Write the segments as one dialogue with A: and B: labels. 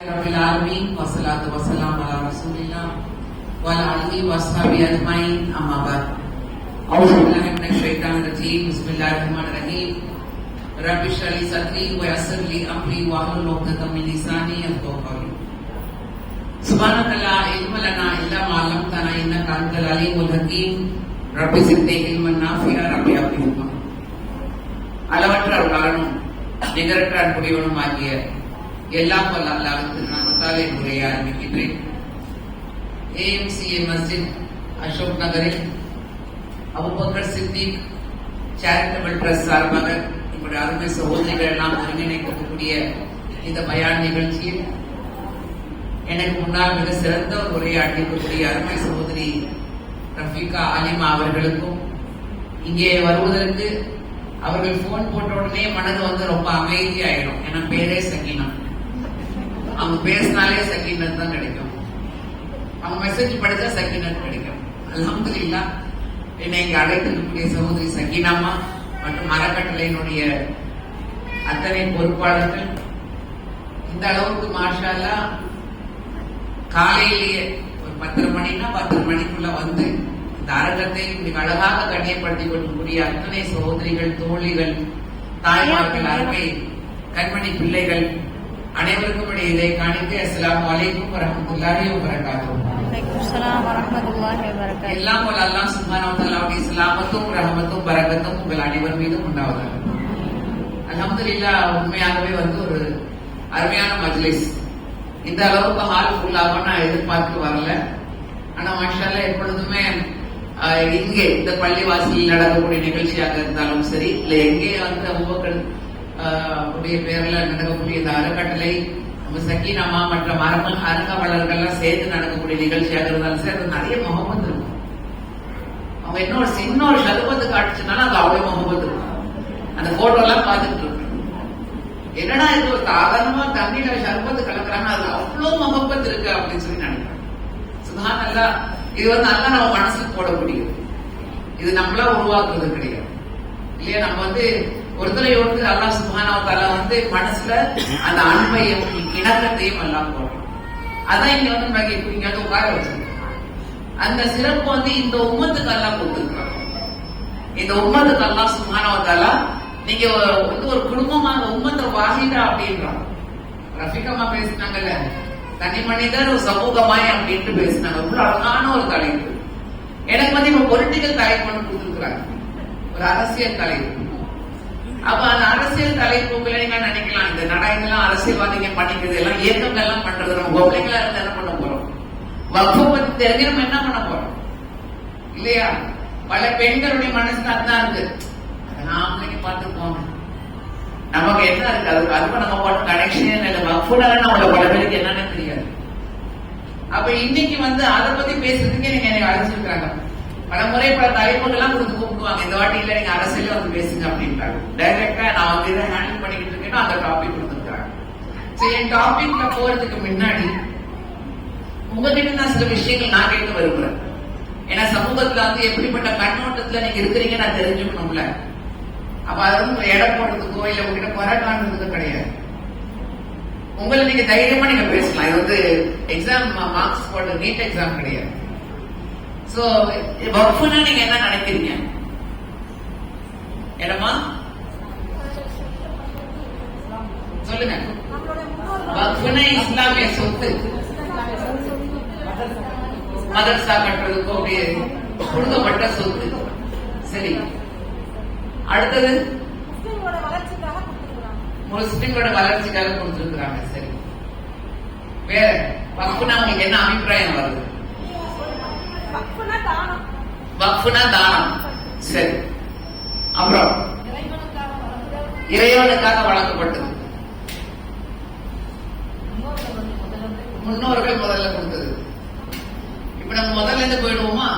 A: Rabbil Alamin wassalatu wassalamu ala Rasulillah wa ala alihi wa ashabihi ajma'in amma ba'd. A'udhu billahi minash shaitanir rajim. Bismillahir rahmanir rahim. Rabbi shrah li sadri wa yassir li amri wahlul 'uqdatam min lisani yafqahu qawli. Subhanaka la ilma lana illa ma 'allamtana innaka antal alimul hakim. Rabbi zidni ilman nafi'a rabbi habli. அளவற்ற அருளாளனும் நிகரற்ற அன்புடையவனும் ஆகிய எல்லாம் வல்ல அல்லாஹ்வுக்கு நாமத்தாலே உரையை ஆரம்பிக்கின்றேன். AMCA மஸ்ஜித் அசோக் நகரில் Abu Bakr Siddique charitable trust சார்பாக நம்முடைய அருமை சகோதரிகள் எல்லாம் ஒருங்கிணைக்கக்கூடிய இந்த பயான் நிகழ்ச்சியில் எனக்கு முன்னால் மிக சிறந்த ஒரு உரையாற்றிக்கூடிய அருமை சகோதரி ரஃபீகா அலிமா அவர்களுக்கும் இங்கே வருவதற்கு அவர்கள் போன் போட்ட உடனே மனது ரொம்ப அமைதியாயிடும். ஏன்னா பேரே சக்கீனா, அவங்க பேசினாலே சக்கீனத் தான் கிடைக்கும், அவங்க மெசேஜ் படிச்சா சக்கீனத் கிடைக்கும். அல்ஹம்துலில்லாஹ் என்னை இங்க அழைத்திருக்கக்கூடிய சகோதரி சக்கீனாமா மற்றும் அறக்கட்டளையினுடைய அத்தனை பொறுப்பாளர்கள் இந்த அளவுக்கு மாஷா அல்லாஹ் காலையிலேயே ஒரு 10:30 மணினா 10:30 மணிக்குள்ள வந்து அரங்கத்தை மிக அழகாக கண்ணியப்படுத்திக் கொள்ளக்கூடிய அத்தனை சகோதரிகள், தோழிகள், தாய்மார்கள், அருமை கண்மணி பிள்ளைகள் அனைவருக்கும் இதை காணிக்க அஸ்ஸலாமு அலைக்கும் வரஹ்மத்துல்லாஹி வபரகாத்துஹு. எல்லாம் வல்ல அல்லாஹ் சுப்ஹானஹு வ தஆலாவுடைய ஸலாமத்தும் ரஹமத்தும் பரக்கத்தும் உங்கள் அனைவர் மீதும் உண்டாவதாக. அல்ஹம்துலில்லாஹ் உண்மையாகவே ஒரு அருமையான மஜ்லிஸ். இந்த அளவுக்கு ஹால் ஃபுல்லாக நான் எதிர்பார்த்து வரல. ஆனா மாஷா அல்லாஹ் எப்பொழுதுமே இங்கே இந்த பள்ளிவாசலில் நடக்கக்கூடிய நிகழ்ச்சியாக இருந்தாலும் சரி, இல்ல எங்கே அபூபக்கர் உடைய பேர்ல நடக்கக்கூடிய இந்த அறக்கட்டளை நம்ம சக்கீனாமா மற்றும் அரங்காவலர்கள்லாம் சேர்த்து நடக்கக்கூடிய நிகழ்ச்சியாக இருந்தாலும் சரி, அது நிறைய முகமது இருக்கும். அவங்க இன்னொரு சதுபத்து காட்டுச்சுனாலும் அது அவ்வளவு முகமது இருக்கும். அந்த போட்டோ எல்லாம் பார்த்துட்டு இருக்கு, என்னடா இது ஒரு சாதாரணமா தண்ணியில சர்பத்து கலக்குறாங்க, அது அவ்வளவு முகப்பத்து இருக்கு அப்படின்னு சொல்லி நினைக்கிறேன். சுப்ஹானல்லாஹ், இது அல்லாஹ் நம்ம மனசுக்கு போடக்கூடியது, இது நம்மளா உருவாக்குறது கிடையாது இல்லையா. நம்ம ஒருத்தரை ஒருத்தர் அல்லாஹ் சுப்ஹானஹு வ தஆலா மனசுல அந்த அன்பையும் இணக்கத்தையும் எல்லாம் போடுறோம். அதான் இங்க இங்க உட்கார வச்சிருக்கோம். அந்த சிறப்பு இந்த உம்மத்துக்கு அல்லாஹ் கொடுத்திருக்காங்க. இந்த உம்மத்துக்கு அல்லாஹ் சுப்ஹானஹு வ தஆலா நீங்க ஒரு குடும்பமாக உம்மத்தை வாஹிதா அப்படின்றாங்க. ரஃபீகம்மா பேசினாங்கல்ல, தனி மனிதர் சமூகமாய் அப்படின்ட்டு பேசினாங்க. ரொம்ப அழகான ஒரு தலைப்பு. எனக்கு இப்ப பொலிட்டிக்கல் தலைப்பு கொடுத்துருக்காங்க, ஒரு அரசியல் தலைப்பு. அப்ப அந்த அரசியல் தலைப்புகளை நீங்க நினைக்கலாம், இந்த இதெல்லாம் அரசியல்வாதிங்க பண்ணிக்கிறது எல்லாம் இயக்கங்கள்லாம் பண்றது, நம்ம பொம்பளைங்களா இருந்து என்ன பண்ண போறோம்? வக்ஃபை பத்தி தெரிஞ்சு நம்ம என்ன பண்ண போறோம் இல்லையா? பல பெண்களுடைய மனசுல அதுதான் இருக்கு, நாமளைங்க பார்த்துப்போம், நமக்கு என்ன இருக்கு, அதுக்கு நம்ம போட்ட கனெக்ஷனே இல்லை. வக்ஃபுனால நம்மளோட பல பேருக்கு என்னன்னு தெரியாது. அப்ப இன்னைக்கு அதை பத்தி பேசுறதுக்கே நீங்க என்னை அழைச்சிருக்காங்க. பல முறை பல தலைப்புகள்லாம் கொடுத்து கூப்பிடுவாங்க, இந்த வாட்டி இல்ல நீங்க அரசியல பேசுங்க அப்படின்றாங்க. டைரக்டா நான் இதை ஹேண்டில் பண்ணிக்கிட்டு இருக்கேன்னா அந்த டாபிக் கொடுத்துருக்காங்க. சரி, என் டாபிக்ல போறதுக்கு முன்னாடி உங்ககிட்ட நான் சில விஷயங்கள் நான் கேட்க விரும்புறேன். ஏன்னா சமூகத்துல எப்படிப்பட்ட கண்ணோட்டத்துல நீங்க இருக்கிறீங்க நான் தெரிஞ்சுக்கணும்ல. அப்ப அது எடை போடுறதுக்கோ இல்ல உங்ககிட்ட குறை காண்றதுக்கோ கிடையாது. உங்களை நீங்க தைரியமா நீங்க பேசலாம். இது எக்ஸாம் மார்க்ஸ் போடுற நீட் எக்ஸாம் கிடையாது. சோ வக்ஃப்னா நீங்க என்ன நினைக்கிறீங்க? என்னமா சொல்லுங்க. வக்ஃப்னா இஸ்லாமிய சொத்து, மதரசா கட்டுறதுக்கோ கொடுக்கப்பட்ட சொத்து. சரி, அடுத்தது முஸ்லிம்களோட வளர்ச்சிக்காக கொடுத்திருக்கிறாங்க. சரி, வேற வக்ஃப்னா உங்களுக்கு என்ன அபிப்பிராயம் வருது? வக்ஃப்னா தானம். சரி, அப்புறம் இறைவனுக்காக வழங்கப்பட்டது, முன்னோர்கள் முதல்ல கொடுத்தது. இப்ப நம்ம முதல்ல இருந்து போயிடுவோமா?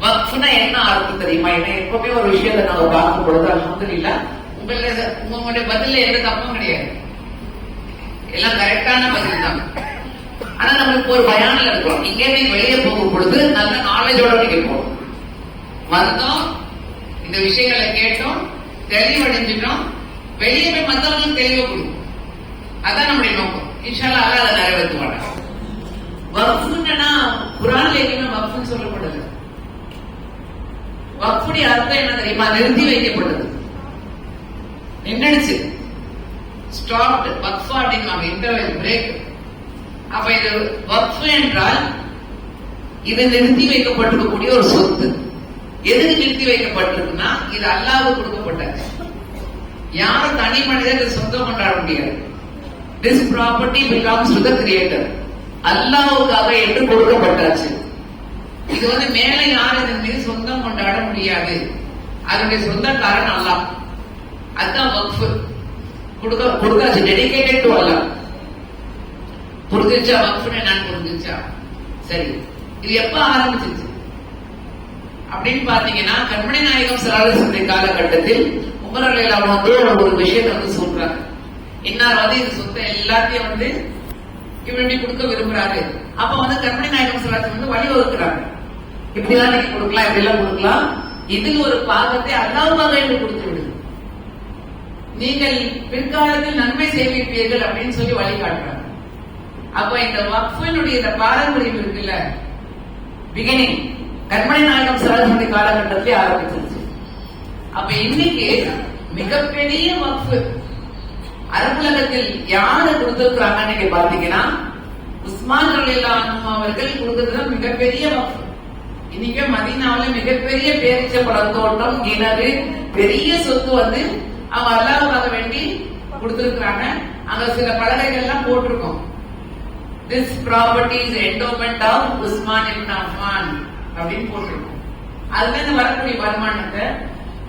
A: வக்ஃப்னா என்ன அர்த்தம் தெரியுமா? ஏன்னா எப்பவுமே ஒரு விஷயத்தை நம்ம பார்க்கும் பொழுது அல்ஹம்துலில்லாஹ் உங்களுடைய பதில எந்த தப்பும் கிடையாது, எல்லாம் கரெக்டான பதில் தான். ஆனா நம்மளுக்கு ஒரு பயானில் இருக்கிறோம், இங்கே வெளியே போகும் பொழுது நல்ல நாலேஜோட நீங்க போகணும். வந்தோம், இந்த விஷயங்களை கேட்டோம், தெளிவடைஞ்சிட்டோம், வெளியே போய் மற்றவங்களுக்கு தெளிவு கொடுக்கும். அதான் நம்முடைய நோக்கம். இன்ஷா அல்லாஹ் அதை நிறைவேற்றுவாங்க. வக்ஃப்னா குர்ஆன்ல எங்கேயுமே வக்ஃப்னு சொல்லப்படுது. வக்ஃபுடைய அர்த்தம் என்ன தெரியுமா? நிறுத்தி வைக்கப்பட்டது, நின்னுடுச்சு, ஸ்டாப்ட். வக்ஃப் அப்படின்வாங்க, இன்டர்வெல், பிரேக். அப்ப இது வக்ஃப் என்றால் இது நிறுத்தி வைக்கப்பட்டிருக்கக்கூடிய ஒரு சொத்து. எதுக்கு நிறுத்தி வைக்கப்பட்டிருக்குன்னா இது அல்லாஹ்வுக்கு கொடுக்கப்பட்டது. யாரும் தனி மனிதர் சொந்தம் கொண்டாட முடியாது. This property belongs to the creator. அல்லாஹ்வுக்காக என்று கொடுக்கப்பட்டாச்சு. இது மேல யாரும் இதன் மீது சொந்தம் கொண்டாட முடியாது. அதனுடைய சொந்தக்காரன் அல்லாஹ். அதுதான் வக்ஃப். கொடுக்காச்சு, டெடிகேட்டட் டு அல்லாஹ். புரிஞ்சுச்சா? வக்ஃப்னு என்னன்னு புரிஞ்சுச்சா? சரி, இது எப்ப ஆரம்பிச்சிச்சு அப்படின்னு பாத்தீங்கன்னா, கண்மணி நாயகம் ஸல்லல்லாஹு அலைஹி வஸல்லம் காலகட்டத்தில் உமர் ரலியல்லாஹு அன்ஹு ஒரு விஷயத்தை சொல்றாங்க. இன்னார் இது சொத்தை எல்லாத்தையும் இப்படி கொடுக்க விரும்புறாரு. அப்ப கண்மணி நாயகம் ஸல்லல்லாஹு அலைஹி வஸல்லம் வழி வகுக்கிறாங்க. இப்படிதான் நீங்க கொடுக்கலாம், இப்படி எல்லாம் கொடுக்கலாம், இதில் ஒரு பாகத்தை அல்லாஹ்வுக்காக என்று கொடுத்து விடு, நீங்கள் பிற்காலத்தில் நன்மை செய்வீர்கள் அப்படின்னு சொல்லி வழிகாட்டுறாங்க. அப்ப இந்த வக்ஃபினுடைய இந்த பாரம்பரியம் இருக்குல்ல, பிகினிங் கண்மணி நாயகம் ஸல்லல்லாஹு அலைஹி வஸல்லம் காலகட்டத்திலே ஆரம்பிச்சிருச்சு. அப்ப இன்னைக்கு மிகப்பெரிய வக்ஃப் அரபுலகத்தில் யாரு கொடுத்திருக்கிறாங்க நீங்க பாத்தீங்கன்னா, உஸ்மான் ரலியல்லாஹு அன்ஹு அவர்கள் கொடுத்ததுதான் மிகப்பெரிய வக்ஃப். இன்னைக்கு மதீனாவுல மிகப்பெரிய பேரிச்ச பழத்தோட்டம், கிணறு, பெரிய சொத்து அவங்க அல்லாஹ்வுக்காக வேண்டி கொடுத்திருக்கிறாங்க. அங்க சில பலகைகள் எல்லாம் போட்டிருக்கோம். This property is endowment of Usman ibn Affan அப்படின்னு போட்டிருக்கோம். அதுல இருந்து வரக்கூடிய வருமானத்தை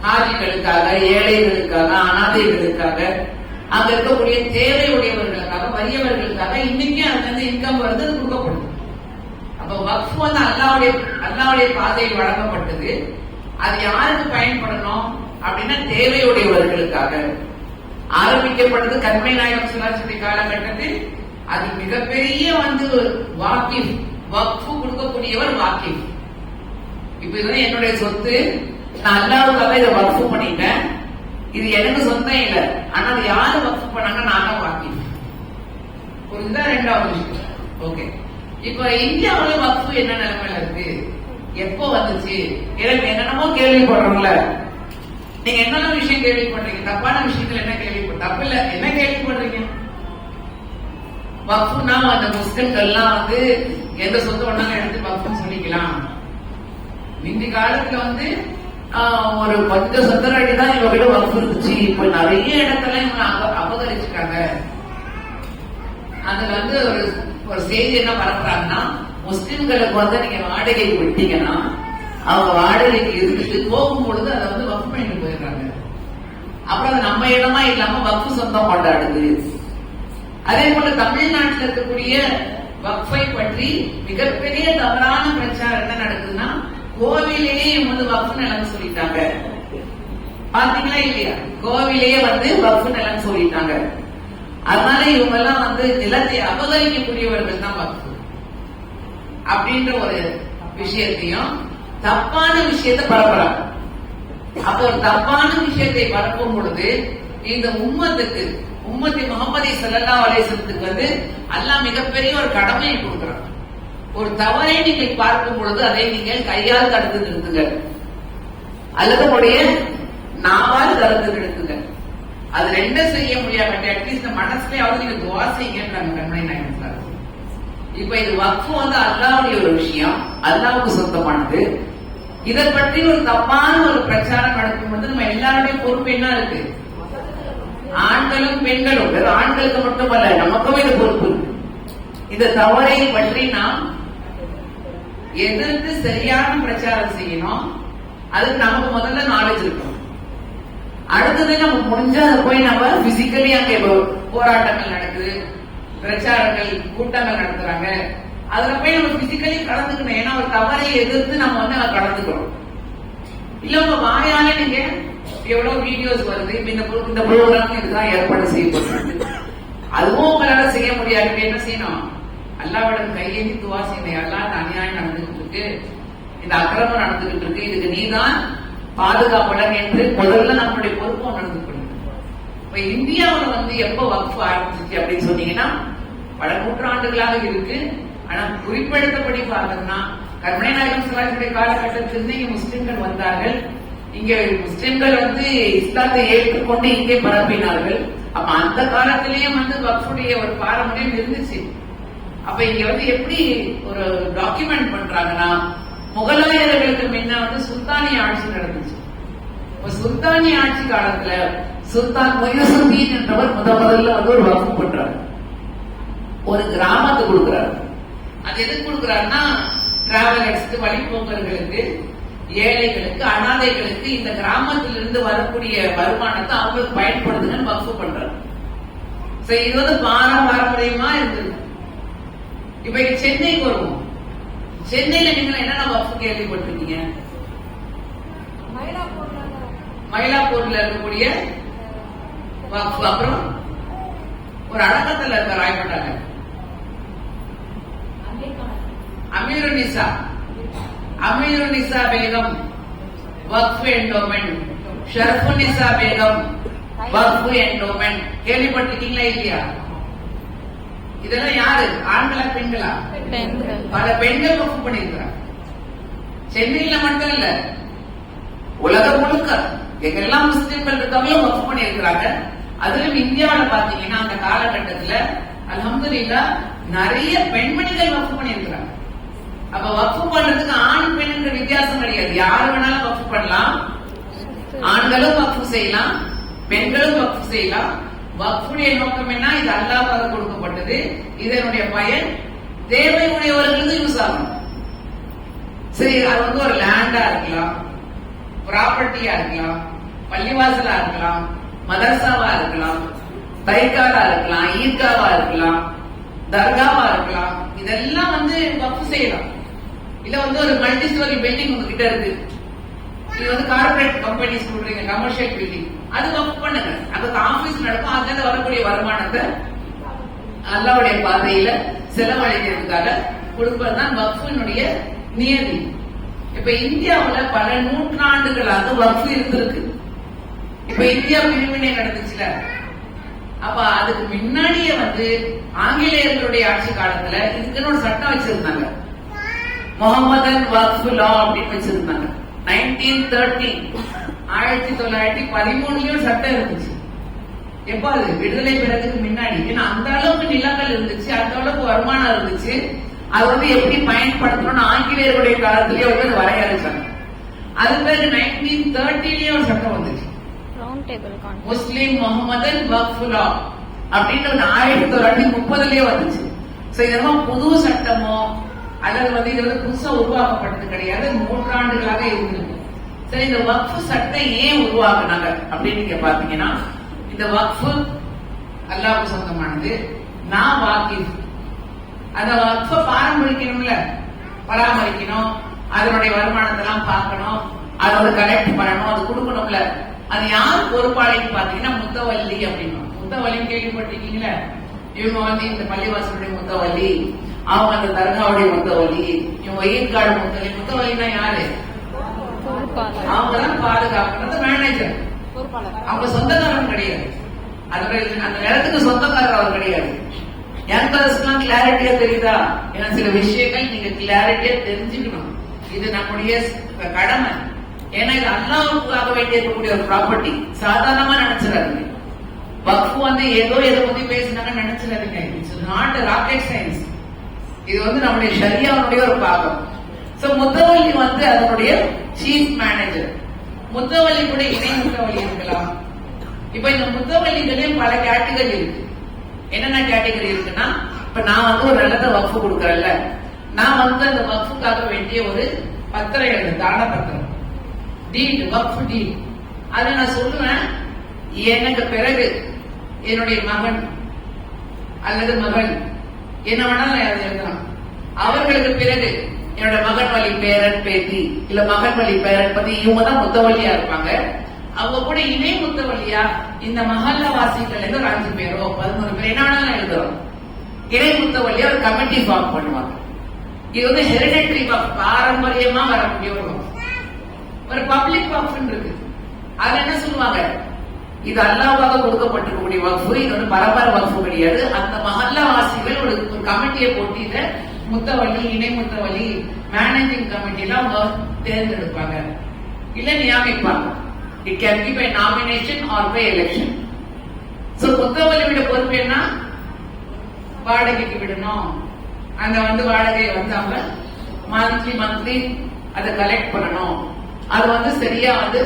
A: ஹாஜிகளுக்காக, ஏழைகளுக்காக, அனாதைகளுக்காக, அங்க இருக்கக்கூடிய தேவை உடையவர்களுக்காக, வறியவர்களுக்காக இன்னைக்கு அதுல இருந்து இன்கம் வருது, அது கொடுக்கப்படும். அப்ப வக்ஃப் அல்லாஹ்வுடைய பாதையில் வழங்கப்பட்டது. அது யாருக்கு பயன்படணும் அப்படின்னா தேவையுடையவர்களுக்காக ஆரம்பிக்கப்பட்டது. கண்மணி நாயகம் ஸல்லல்லாஹு அலைஹி வஸல்லம் காலகட்டத்தில் அது மிகப்பெரிய வாக்கிஃப், வக்ஃப் கொடுக்கக்கூடியவர் வாக்கிஃப். இப்ப என்னுடைய சொத்து, நான் அல்லாஹ்வுக்காக இதை வக்ஃப் பண்ணிட்டேன், இது எனக்கு சொந்தம் இல்லை, ஆனா அது யாரு வக்ஃப் பண்ணாங்க, நான் தான் வாக்கிஃப். புரியுதா? ரெண்டாவது விஷயம். ஓகே, இப்ப இந்தியாவுல வக்ஃப் என்ன நிலைமையில இருக்கு, எப்போ வந்துச்சு, என்னென்னமோ கேள்விப்படுறோம்ல. நீங்க என்னென்ன விஷயம் கேள்விப்படுறீங்க? தப்பான விஷயங்கள் என்ன கேள்விப்பட்ட? தப்பு இல்ல, என்ன கேள்விப்படுறீங்க? வக்ஃப்னா அந்த முஸ்லிம்கள்லாம் எந்த சொத்து ஒண்ணாலும் எடுத்து வக்ஃப்னு சொல்லிக்கலாம். முந்தி காலத்துல ஒரு கொஞ்சம் சொந்தராடி தான் இவங்க வக்ஃப் இருந்துச்சு. இப்ப நிறைய இடத்துல இவங்க அபகரிச்சுட்டாங்க. அதுல ஒரு செய்தி என்ன பரப்புறாங்கன்னா, முஸ்லிம்களுக்கு நீங்க வாடகைக்கு விட்டீங்கன்னா அவங்க வாடகைக்கு இருந்துட்டு போகும்பொழுது அதை வக்ஃப் பண்ணிட்டு போயிடுறாங்க. அப்புறம் அது நம்ம இடமா இல்லாம வக்ஃப் சொந்தம் கொண்டாடுது. அதே போல தமிழ்நாட்டில் இருக்கக்கூடிய வக்ஃபை பற்றி மிகப்பெரிய தவறான பிரச்சாரம் என்ன நடக்குதுன்னா, கோவிலேயே வக்ஃப் நிலம் சொல்லிட்டாங்க. பாத்தீங்களா இல்லையா? கோவிலேயே வக்ஃப் நிலம் சொல்லிட்டாங்க. அதனால இவங்க எல்லாம் நிலத்தை அபகரிக்கக்கூடியவர்கள் தான் வக்ஃப் அப்படின்ற ஒரு விஷயத்தையும், தப்பான விஷயத்தை பரப்புறாங்க. அப்ப ஒரு தப்பான விஷயத்தை பரப்பும் பொழுது இந்த உம்மத்தி முஹம்மதி ஸல்லல்லாஹு அலைஹி வஸல்லத்துக்கு அல்லாஹ் மிகப்பெரிய ஒரு கடமையை கொடுக்கிறார். ஒரு தவறை நீங்கள் பார்க்கும் பொழுது அதை நீங்கள் கையால் தடுத்து நிறுத்துங்க, அல்லது உடைய நாவால் தடுத்து நிறுத்துங்க. அது ரெண்டும் செய்ய முடியாது, அட்லீஸ்ட் மனசுலயாவது நீங்க துவா செய்யுங்கன்றாங்க கண்மணி நாயகம் சார். இப்ப இது வக்ஃப் அல்லாஹ்வுடைய ஒரு விஷயம், அல்லாஹ்வுக்கு சொந்தமானது. இதை பற்றி ஒரு தப்பான ஒரு பிரச்சாரம் நடக்கும் பொழுது நம்ம எல்லாருடைய பொறுப்பு என்ன இருக்கு? ஆண்களும் பெண்களும், ஆண்களுக்கு மட்டுமல்ல நமக்கும் இது பொறுப்பு. இந்த தவறை பற்றி நாம் எதிர்த்து சரியான பிரச்சாரம் செய்யணும். அதுக்கு நமக்கு முதல்ல நாலேஜ் இருக்கணும். அடுத்தது நம்ம முடிஞ்சா அதை போய் நம்ம பிசிக்கலி அங்கே போராட்டங்கள் நடக்குது, பிரச்சாரங்கள், கூட்டங்கள் நடத்துறாங்க, அதுல போய் நம்ம பிசிக்கலி கலந்துக்கணும். ஏன்னா ஒரு தவறை எதிர்த்து நம்ம கலந்துக்கிறோம். இல்ல உங்க வாயால நீங்க எவ்வளவு வீடியோஸ் வருது, இந்த ப்ரோக்ராம் இதுதான் ஏற்பாடு செய்யப்பட்டிருக்கு, அதுவும் உங்களால செய்ய முடியாது. என்ன செய்யணும்? அல்லாஹ்விடம் கையேந்தி துவா செய்யணும். எல்லாம் அநியாயம் நடந்துகிட்டு இருக்கு, இந்த அக்கிரமம் நடந்துகிட்டு இருக்கு, இதுக்கு நீதான் பாதுகாப்படன் என்று முதல்ல நம்மளுடைய பொறுப்பு நடந்துக்கணும். இப்ப இந்தியாவில் எப்ப வக்ஃப் ஆரம்பிச்சிச்சு அப்படின்னு சொன்னீங்கன்னா, பல நூற்றாண்டுகளாக இருக்கு. ஆனா குறிப்பிடத்தபடி பார்த்தோம்னா கருணை நாயகம் சிவாஜியுடைய காலகட்டத்தில் இங்க முஸ்லிம்கள் வந்தார்கள். இங்க முஸ்லிம்கள் இஸ்லாத்தை ஏற்றுக்கொண்டு இங்கே பரப்பினார்கள். அப்ப அந்த காலத்திலேயும் வக்ஃபுடைய ஒரு பாரம்பரியம் இருந்துச்சு. அப்ப இங்க எப்படி ஒரு டாக்குமெண்ட் பண்றாங்கன்னா, முகலாயர்களுக்கு முன்ன சுல்தானிய ஆட்சி நடந்துச்சு. இப்ப சுல்தானிய ஆட்சி காலத்துல சுல்தான் மொய்னுசுத்தீன் என்றவர் முதல்ல ஒரு வக்ஃபு பண்றாரு. ஒரு கிராமத்துக்கு கொடுக்கிறாரு. அது எதுக்கு கொடுக்கிறாருன்னா, டிராவலர்ஸ்க்கு, வழிபோக்கர்களுக்கு, ஏழைகளுக்கு, அனாதைகளுக்கு இந்த கிராமத்திலிருந்து வரக்கூடிய வருமானத்தை அவங்களுக்கு பயன்படுதுன்னு வக்ஃபு பண்றாரு. இது பாரம்பரியமா இருந்தது. இப்ப சென்னைக்கு வருவோம். சென்னையில நீங்க என்னென்ன வக்ஃபு கேள்விப்பட்டிருக்கீங்க? மயிலாப்பூர்ல இருக்கக்கூடிய வக்ஃபு, அப்புறம் ஒரு அடக்கத்துல இருக்க ராயப்பட்டாங்க அமீருன்னிசா பேகம் வக்ஃபு என்டோமெண்ட், ஷரஃபுன்னிசா பேகம் வக்ஃபு என்டோமெண்ட். கேள்விப்பட்டிருக்கீங்களா இல்லையா? இதெல்லாம் யாரு? ஆண்களா பெண்களா? பல பெண்கள் வக்ஃபு பண்ணிருக்கிறாங்க. சென்னையில மட்டும் இல்ல, உலகம் முழுக்க எங்கெல்லாம் முஸ்லிம்கள் இருக்காங்களோ வக்ஃபு பண்ணிருக்கிறாங்க. அதிலும் இந்தியாவில் பாத்தீங்கன்னா அந்த காலகட்டத்தில் அல்ஹம்துலில்லாஹ் நிறைய பெண்மணிகள் வக்ஃபு பண்ணிருக்கிறாங்க. அப்ப வக்ஃபு பண்றதுக்கு ஆண் பெண் என்ற வித்தியாசம் கிடையாது. யாரு வேணாலும் வக்ஃபு பண்ணலாம். ஆண்களும் வக்ஃபு செய்யலாம், பெண்களும் வக்ஃபு செய்யலாம். வக்ஃபுடைய நோக்கம் என்ன? இது அல்லாஹ்வால கொடுக்கப்பட்டது. இதனுடைய பயன் தேவை உடையவர்களுக்கு யூஸ் ஆகும். சரி, அது ஒரு லேண்டா இருக்கலாம், ப்ராப்பர்ட்டியா இருக்கலாம், பள்ளிவாசலா இருக்கலாம், மதரசாவா இருக்கலாம், தைக்காரா இருக்கலாம், ஈர்காவா இருக்கலாம், தர்காவா இருக்கலாம். இதெல்லாம் வக்ஃபு செய்யலாம். இல்ல ஒரு மல்டி ஸ்டோரி பில்டிங் உங்ககிட்ட இருக்கு, இது கார்பரேட் கம்பெனிஸ் கொடுக்குறீங்க, கமர்ஷியல் பில்டிங், அது வக்ஃபு பண்ணுங்க. அதுக்கு ஆபீஸ் நடக்கும். அதுல இருந்து வரக்கூடிய வருமானத்தை அல்லாஹ்வுடைய பாதையில செலவழிக்கிறதுக்காக கொடுப்பதுதான் வக்ஃபினுடைய நியதி. இப்ப இந்தியாவுல பல நூற்றாண்டுகளாக வக்ஃபு இருந்திருக்கு. இப்ப இந்தியா பிரிவினை நடந்துச்சுல, அப்ப அதுக்கு முன்னாடியே ஆங்கிலேயர்களுடைய ஆட்சி காலத்துல இதுக்குன்னு ஒரு சட்டம் வச்சிருந்தாங்க. முஹம்மதன் வக்ஃபு லா அப்படின்னு வச்சிருந்தாங்க. 1913 1913 சட்டம் இருந்துச்சு. எப்ப? அது விடுதலை பெறதுக்கு முன்னாடி. ஏன்னா அந்த அளவுக்கு நிலங்கள் இருந்துச்சு, அந்த அளவுக்கு வருமானம் இருந்துச்சு. அது எப்படி பயன்படுத்தணும்னு ஆங்கிலேயர்களுடைய காலத்திலேயே வரையறுச்சாங்க. அது பிறகு 1930 ஒரு சட்டம் வந்துச்சு, முஸ்லிம் முஹம்மதன் வக்ஃபு லா அப்படின்னு 1930 வந்துச்சு. இதெல்லாம் புது சட்டமோ அல்லது இது புதுசா உருவாக்கப்பட்டது கிடையாது, நூற்றாண்டுகளாக இருந்திருக்கு. சரி, இந்த வக்ஃபு சட்டம் ஏன் உருவாக்குனாங்க அப்படின்னு நீங்க பாத்தீங்கன்னா, இந்த வக்ஃபு அல்லாஹ்வுக்கு சொந்தமானது. நான் வாக்கிஃப், அந்த வக்ஃபை பராமரிக்கணும், அதனுடைய வருமானத்தை எல்லாம் பார்க்கணும், அதோட கலெக்ட் பண்ணணும், அது கொடுக்கணும்ல. அது யார் பொறுப்பாளின்னு பாத்தீங்கன்னா முத்தவல்லி அப்படின்னு. முத்தவல்லி கேள்விப்பட்டிருக்கீங்களா? இவங்க இந்த பள்ளிவாசலுடைய முத்தவல்லி, அவங்க அந்த தர்காவுடைய முத்தவல்லி, இவங்க ஈர்காடு முத்தவல்லி. முத்தவல்லினா யாரு? அவங்கதான் பாதுகாக்கிறது, மேனேஜர். அவங்க சொந்தக்காரன் கிடையாது, அந்த நேரத்துக்கு சொந்தக்காரர் அவர் கிடையாது. யங்ஸ்டர்ஸ்லாம் கிளாரிட்டியா தெரியுதா? ஏன்னா சில விஷயங்கள் நீங்க கிளாரிட்டியா தெரிஞ்சுக்கணும். இது நம்முடைய கடமை. ஏன்னா இது அல்லாஹ்வுக்காக வேண்டி இருக்கக்கூடிய ஒரு ப்ராப்பர்ட்டி. சாதாரணமா நினைச்சிடாதீங்க. வக்ஃபு ஏதோ எதை பத்தி பேசினாங்க நினைச்சிடாதீங்க. It's not rocket science. இது நம்முடைய ஷரியாவுடைய ஒரு பாகம். சோ முத்தவல்லி அதனுடைய சீஃப் மேனேஜர். முத்தவல்லி கூட இணை முத்தவல்லி இருக்கலாம். இப்ப இந்த முத்தவல்லிகளே பல கேட்டகரி இருக்கு. என்னென்ன கேட்டகரி இருக்குன்னா, இப்ப நான் ஒரு நிலத்தை வக்ஃபு கொடுக்கறேன்ல, நான் அந்த வக்ஃபுக்காக வேண்டிய ஒரு பத்திரம் எழுது, தான பத்திரம், டீட், வக்ஃபு டீட். அதை நான் சொல்லுவேன், எனக்கு பிறகு என்னுடைய மகன் அல்லது மகள் என்ன வேணாலும் எழுதலாம். அவர்களுக்கு பிறகு என்னோட மகன் வழி பேரன் பேத்தி இல்ல மகன் வழி பேரன் பத்தி இவங்க தான் முத்தவல்லியா இருப்பாங்க. அவங்க கூட இணை முத்தவல்லியா இந்த மஹல்ல வாசிகள் ஒரு 5 பேரோ 11 பேர் என்ன வேணாலும் எழுதுறோம். இணை முத்தவல்லியா ஒரு கமிட்டி ஃபார்ம் பண்ணுவாங்க. இது ஹெரிடேட்டரி வக்ஃப், பாரம்பரியமா வரக்கூடிய ஒரு பப்ளிக் வக்ஃப் இருக்கு. அதுல என்ன சொல்லுவாங்க, இது அல்லாஹ்வாக கொடுக்கப்பட்டிருக்கக்கூடிய வக்ஃபு. இது வந்து பரம்பரை வக்ஃபு கிடையாது. அந்த மஹல்லா வாசிகள் ஒரு கமிட்டியை போட்டு இதை முத்தவள்ளி, இணை முத்தவள்ளி, மேனேஜிங் கமிட்டில அவங்க தேர்ந்தெடுப்பாங்க, இல்ல நியமிப்பாங்க. It can be by nomination or by election. So முத்தவள்ளியோட பொறுப்பு என்ன? வாடகைக்கு விடணும். அந்த வந்து வாடகை வந்து அவங்க மந்த்லி அதை கலெக்ட் பண்ணணும். அது வந்து சரியா வந்து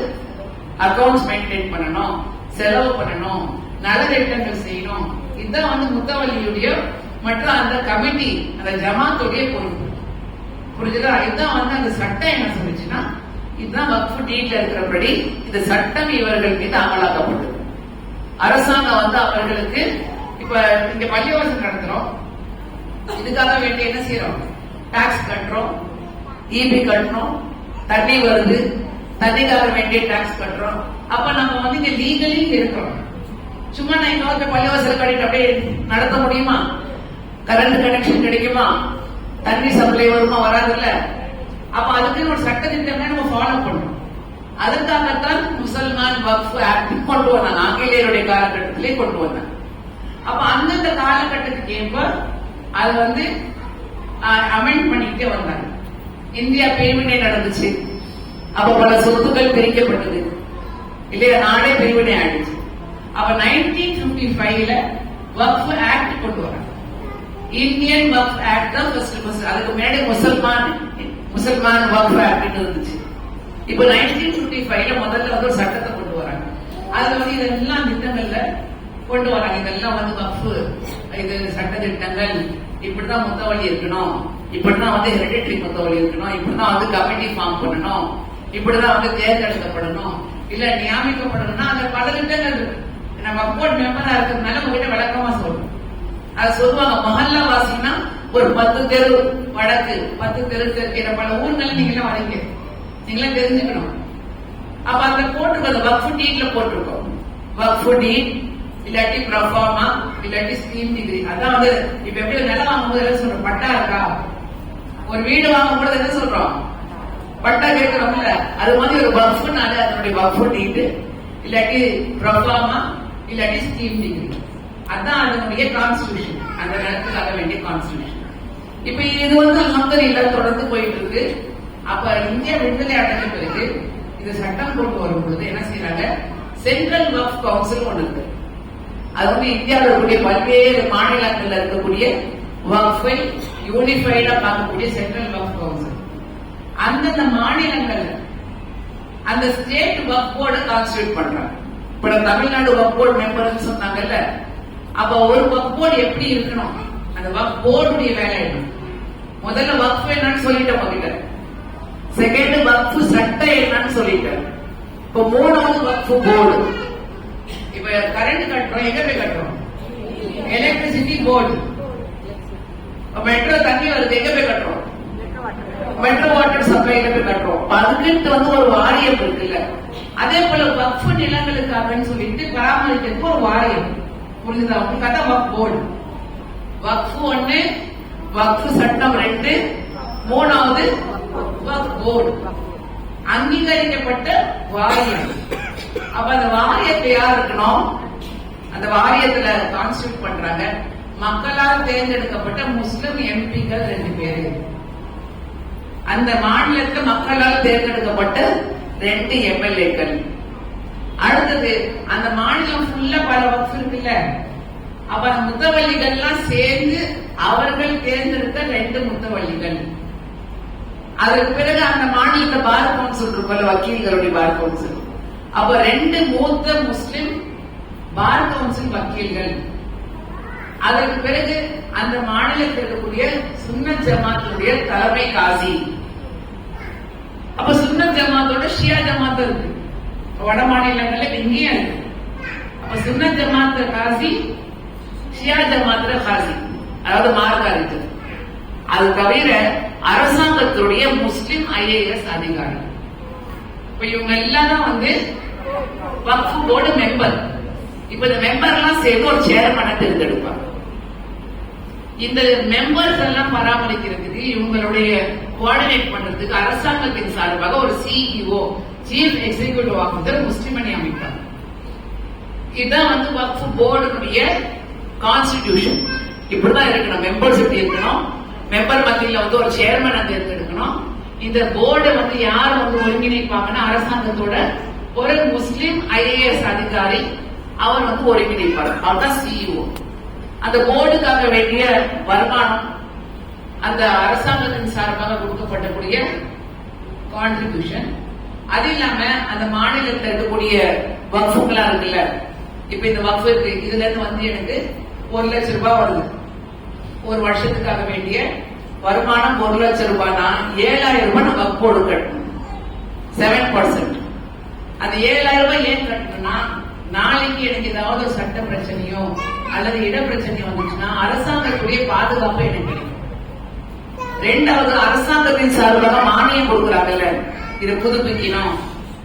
A: அக்கௌண்ட்ஸ் மெயின்டைன் பண்ணணும், செலவு பண்ணணும், நலத்திட்டங்கள் செய்யணும். இதுதான் வந்து முத்தவள்ளியுடைய மற்றும் அந்த கமிட்டி, அந்த ஜமாத்துடைய பொறுப்பு. புரிஞ்சுதா? இதுதான் வந்து அந்த சட்டம் என்ன சொல்லுச்சுன்னா, இதுதான் வக்ஃப் டீட்ல இருக்கிறபடி இந்த சட்டம் இவர்கள் மீது அமலாக்கப்பட்டது. அரசாங்கம் வந்து அவர்களுக்கு இப்ப இங்க பள்ளிவாசல் நடத்துறோம், இதுக்காக வேண்டிய என்ன செய்யறோம்? டாக்ஸ் கட்டுறோம், ஈபி கட்டணும், தண்ணி வருது, தண்ணிக்காக வேண்டிய டாக்ஸ் கட்டுறோம். அப்ப நம்ம வந்து இங்க லீகலி இருக்கிறோம். சும்மா நான் இங்க பள்ளிவாசல் கட்டிட்டு அப்படியே நடத்த முடியுமா? கரண்ட் கனெக்ஷன் கிடைக்குமா? தண்ணி சப்ளை வருமா? வராதுல்ல. அப்ப அதுக்குன்னு ஒரு சட்ட திட்டமே நம்ம ஃபாலோ பண்ணணும். அதுக்காகத்தான் முசல்மான் வக்ஃப் ஆக்ட் கொண்டு வந்தாங்க, ஆங்கிலேயருடைய காலகட்டத்திலே கொண்டு வந்தாங்க. அப்ப அந்தந்த காலகட்டத்துக்கு ஏற்ப அது வந்து அமெண்ட் பண்ணிக்கிட்டே வந்தாங்க. இந்தியா பிரிவினை நடந்துச்சு, அப்ப பல சொத்துக்கள் பிரிக்கப்பட்டது இல்லையா, நாடே பிரிவினை ஆயிடுச்சு. அப்ப 1955ல வக்ஃப் ஆக்ட் கொண்டு வராங்க. இந்தியன் வக்ஃப் ஆக்ட் தான் ஃபர்ஸ்ட். அதுக்கு முன்னாடி முசல்மான் வக்ஃப் ஆக்ட் இருந்துச்சு. இப்ப 1955ல முதல்ல வந்து ஒரு சட்டத்தை கொண்டு வராங்க. அதுல வந்து இதெல்லாம் திட்டங்கள்ல கொண்டு வராங்க. இதெல்லாம் வந்து வக்ஃப் இது சட்ட திட்டங்கள், இப்படிதான் முத்தவள்ளி இருக்கணும், இப்படிதான் வந்து ஹெரிடிட்டரி முத்தவள்ளி இருக்கணும், இப்படிதான் வந்து கமிட்டி ஃபார்ம் பண்ணணும், இப்படிதான் வந்து தேர்ந்தெடுக்கப்படணும், இல்ல நியமிக்கப்படணும்னா அந்த பல திட்டங்கள் இருக்கு. நம்ம போர்ட் மெம்பரா இருக்கிறதுனால உங்ககிட்ட விளக்கமா சொல்றோம். அது சொல்லுவாங்க, மஹல்லா வாசினா ஒரு 10 தெரு வடக்கு, 10 தெரு தெற்கு, பல ஊர்கள் நீங்களாம் வரீங்க, நீங்களாம் தெரிஞ்சுக்கணும். அப்ப அந்த போட்டிருக்கோம், வக்ஃப் டீட்ல போட்டிருக்கோம். வக்ஃப் டீட் இல்லாட்டி ப்ரொஃபார்மா இல்லாட்டி ஸ்கீம் டிகிரி. அதான் வந்து இப்ப எப்படி நிலம் வாங்கும்போது என்ன சொல்றோம்? பட்டா இருக்கா? ஒரு வீடு வாங்கும்போது என்ன சொல்றோம்? பட்டா கேட்கிறோம்ல. அது மாதிரி ஒரு வக்ஃப்னால அதனுடைய வக்ஃப் டீட் இல்லாட்டி ப்ரொஃபார்மா இல்லாட்டி ஸ்கீம் டிகிரி. அதான் அதனுடைய கான்ஸ்டிடியூஷன், அந்த நேரத்துக்காக வேண்டிய கான்ஸ்டிடியூஷன். இப்ப இது வந்து அல்ஹம்துலில்லாஹ் தொடர்ந்து போயிட்டு இருக்கு. அப்ப இந்தியா விடுதலை அடைஞ்ச பிறகு இது சட்டம் கொண்டு வரும் பொழுது என்ன செய்யறாங்க? சென்ட்ரல் வக்ஃப் கவுன்சில் ஒண்ணு இருக்கு. அது வந்து இந்தியாவில் இருக்கக்கூடிய பல்வேறு மாநிலங்கள்ல இருக்கக்கூடிய வக்ஃபை யூனிஃபைடா பார்க்கக்கூடிய சென்ட்ரல் வக்ஃப் கவுன்சில். அந்தந்த மாநிலங்கள்ல அந்த ஸ்டேட் வக்ஃப் போர்டு கான்ஸ்டிடியூட் பண்றாங்க. இப்ப தமிழ்நாடு வக்ஃப் போர்டு மெம்பர்னு சொன்னாங்கல்ல, அப்ப ஒரு வக்ஃப் போர்டு எப்படி இருக்கணும்? அந்த வக்ஃப் போர்டுடைய வேலை என்ன? முதல்ல வக்ஃப் என்னன்னு சொல்லிட்டேன் உங்ககிட்ட. செகண்ட் வக்ஃப் சட்டம் என்னன்னு சொல்லிட்டேன். இப்ப மூணாவது வக்ஃப் போர்டு. இப்ப கரண்ட் கட்டுறோம், எங்க போய் கட்டுறோம்? Electricity board. மெட்ரோ தண்ணி வருது, எங்க போய் கட்டுறோம்? மெட்ரோ வாட்டர் சப்ளைல போய் கட்டுறோம். அதுக்கு வந்து ஒரு வாரியம் இருக்குல்ல. அதே போல வக்ஃப் நிலங்களுக்காக சொல்லிட்டு பராமரிக்கிறதுக்கு ஒரு வாரியம். புரிஞ்சுதா உங்களுக்கு? அதான் வக்ஃப் போர்டு. வக்ஃப் 1, வக்ஃப் சட்டம் 2, மூணாவது வக்ஃப் போர்டு, அங்கீகரிக்கப்பட்ட வாரியம். அப்ப அந்த வாரியத்தை யார் இருக்கணும்? அந்த வாரியத்துல கான்ஸ்டிடியூட் பண்றாங்க மக்களால் தேர்ந்தெடுக்கப்பட்ட முஸ்லிம் எம்பிக்கள் 2 பேரு. அந்த மாநிலத்தை மக்களால் தேர்ந்தெடுக்கப்பட்ட 2 எம்எல்ஏக்கள். அடுத்தது அந்த மாநிலம் ஃபுல்லா பல வக்ஃப் இருக்குல்ல, அப்ப அந்த முத்தவள்ளிகள்லாம் சேர்ந்து அவர்கள் தேர்ந்தெடுத்த 2 முத்தவள்ளிகள். அதற்கு பிறகு அந்த மாநிலத்தை பார் கவுன்சில் இருக்குல்ல, வக்கீல்களுடைய பார் கவுன்சில். அப்ப 2 மூத்த முஸ்லிம் பார் கவுன்சில் வக்கீல்கள். அதற்கு பிறகு அந்த மாநிலத்தில் இருக்கக்கூடிய சுன்னத் ஜமாத்துடைய தலைமை காசி. அப்ப சுன்னத் ஜமாத்தோட ஷியா ஜமாத் இருக்கு, வட மாநிலங்கள்ல இங்கேயும் இருக்கு. அப்ப சுன்னத் ஜமாத் காசி, ஷியா ஜமாத்ல காசி, அதாவது மார்காரித்து. அது தவிர அரசாங்கத்துடைய முஸ்லிம் IAS அதிகாரி. இப்ப இவங்க எல்லாரும் வந்து வக்ஃப் போர்டு மெம்பர். இப்ப இந்த மெம்பர் எல்லாம் சேர்ந்து ஒரு சேர்மனை தேர்ந்தெடுப்பாங்க. இந்த மெம்பர்ஸ் எல்லாம் பராமரிக்கிறதுக்கு, இவங்களுடைய கோஆர்டினேட் பண்றதுக்கு அரசாங்கத்தின் சார்பாக ஒரு CEO, சீஃப் எக்ஸிகியூட்டிவ் ஆபீசர் முஸ்லிம் அணி அமைப்பாங்க. இதுதான் வந்து வக்ஃப் போர்டுடைய கான்ஸ்டிடியூஷன். இப்படிதான் இருக்கணும். மெம்பர்ஸ் எப்படி இருக்கணும், மெம்பர் மத்தியில வந்து ஒரு சேர்மன் அங்க இருக்கணும். இந்த போர்டை வந்து யார் வந்து ஒருங்கிணைப்பாங்கன்னா அரசாங்கத்தோட ஒரு முஸ்லிம் IAS அதிகாரி அவர் வந்து ஒருங்கிணைப்பார். அவர்தான் CEO. அந்த போர்டுக்காக வேண்டிய வருமானம், அந்த அரசாங்கத்தின் சார்பாக கொடுக்கப்படக்கூடிய கான்ட்ரிபியூஷன், அது இல்லாம அந்த மாநிலத்தில் இருக்கக்கூடிய வக்ஃபுங்களா இருக்குல்ல, இப்ப இந்த வக்ஃப் இருக்கு, இதுல இருந்து வந்து எனக்கு 1 லட்சம் ரூபாய் வருது. ஒரு வருஷத்துக்காக வேண்டிய வருமானம் 1 லட்சம் ரூபாய்னா 7,000 ரூபாய் நம்ம வக்ஃப் போர்டு கட்டணும். 7%. அந்த 7,000 ரூபாய் ஏன் கட்டணும்னா, நாளைக்கு எனக்கு ஏதாவது ஒரு சட்ட பிரச்சனையோ அல்லது இட பிரச்சனையோ வந்துச்சுன்னா அரசாங்கத்துடைய பாதுகாப்பு எனக்கு கிடைக்கும். ரெண்டாவது, அரசாங்கத்தின் சார்பாக மானியம் கொடுக்குறாங்கல்ல, இதை புதுப்பிக்கணும்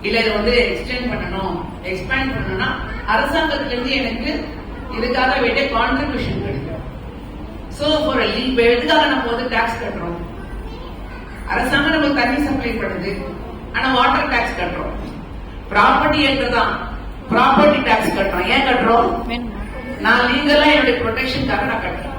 A: இல்ல இதை வந்து எக்ஸ்டெண்ட் பண்ணணும், எக்ஸ்பேண்ட் பண்ணணும்னா அரசாங்கத்திலிருந்து எனக்கு இதுக்காக வேண்டிய கான்ட்ரிபியூஷன் கிடைக்கும். சோ ஃபார் எதுக்காக நம்ம வந்து டாக்ஸ் கட்டுறோம்? அரசாங்கம் நமக்கு தண்ணி சப்ளை பண்ணுது, ஆனா வாட்டர் டாக்ஸ் கட்டுறோம். ப்ராப்பர்ட்டி என்றுதான் ப்ராப்பர்ட்டி டாக்ஸ் கட்டுறோம். ஏன் கட்டுறோம்? நான் லீகலா என்னுடைய ப்ரொடெக்ஷனுக்காக நான் கட்டுறேன்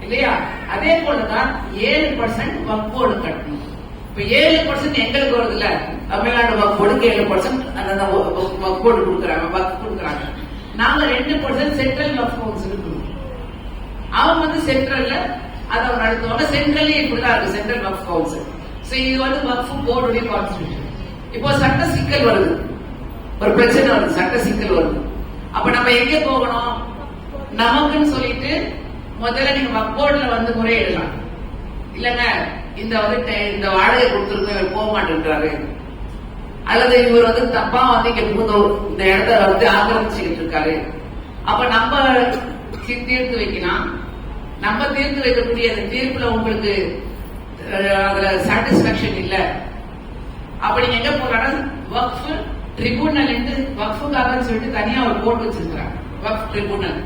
A: இல்லையா? அதே போலதான் 7% வக்ஃப் போர்டு கட்டணும். இப்ப 7% எங்களுக்கு வருது இல்ல, தமிழ்நாடு வக்ஃப் போர்டுக்கு 7% அந்த வக்ஃப் போர்டு கொடுக்குறாங்க, வக்ஃப் கொடுக்குறாங்க. நாங்க 2% சென்ட்ரல் வக்ஃப் கவுன்சில் கொடுக்கணும். அவங்க வந்து சென்ட்ரல்ல அதை நடத்துவாங்க. சென்ட்ரல்லே இப்படிதான் இருக்கு, சென்ட்ரல் வக்ஃப் கவுன்சில். சோ இது வந்து வக்ஃப் போர்டுடைய கான்ஸ்டிடியூஷன். இப்போ சட்ட சிக்கல் வருது, ஒரு பிரச்சனை வருது, சட்ட சிக்கல் வருது. அப்ப நம்ம எங்க போகணும்? நமக்குன்னு சொல்லிட்டு முதல்ல நீங்க வக்ஃப் போர்டுல வந்து முறையிடலாம். இல்லங்க இந்த வந்து இந்த வாடகை கொடுத்துருக்க போக மாட்டேன்றாரு, அல்லது இவர் வந்து தப்பா வந்து இங்க இந்த இடத்த வந்து ஆக்கிரமிச்சுக்கிட்டு இருக்காரு. அப்ப நம்ம தீர்த்து வைக்கலாம். நம்ம தீர்த்து வைக்கக்கூடிய அந்த தீர்ப்புல உங்களுக்கு அதுல சாட்டிஸ்பாக்சன் இல்ல, அப்படி நீங்க எங்க போறாங்க? வக்ஃப் ட்ரிபியூனல் என்று வக்ஃபுக்காக சொல்லிட்டு தனியா ஒரு போர்டு வச்சிருக்காங்க, வக்ஃப் ட்ரிபியூனல்.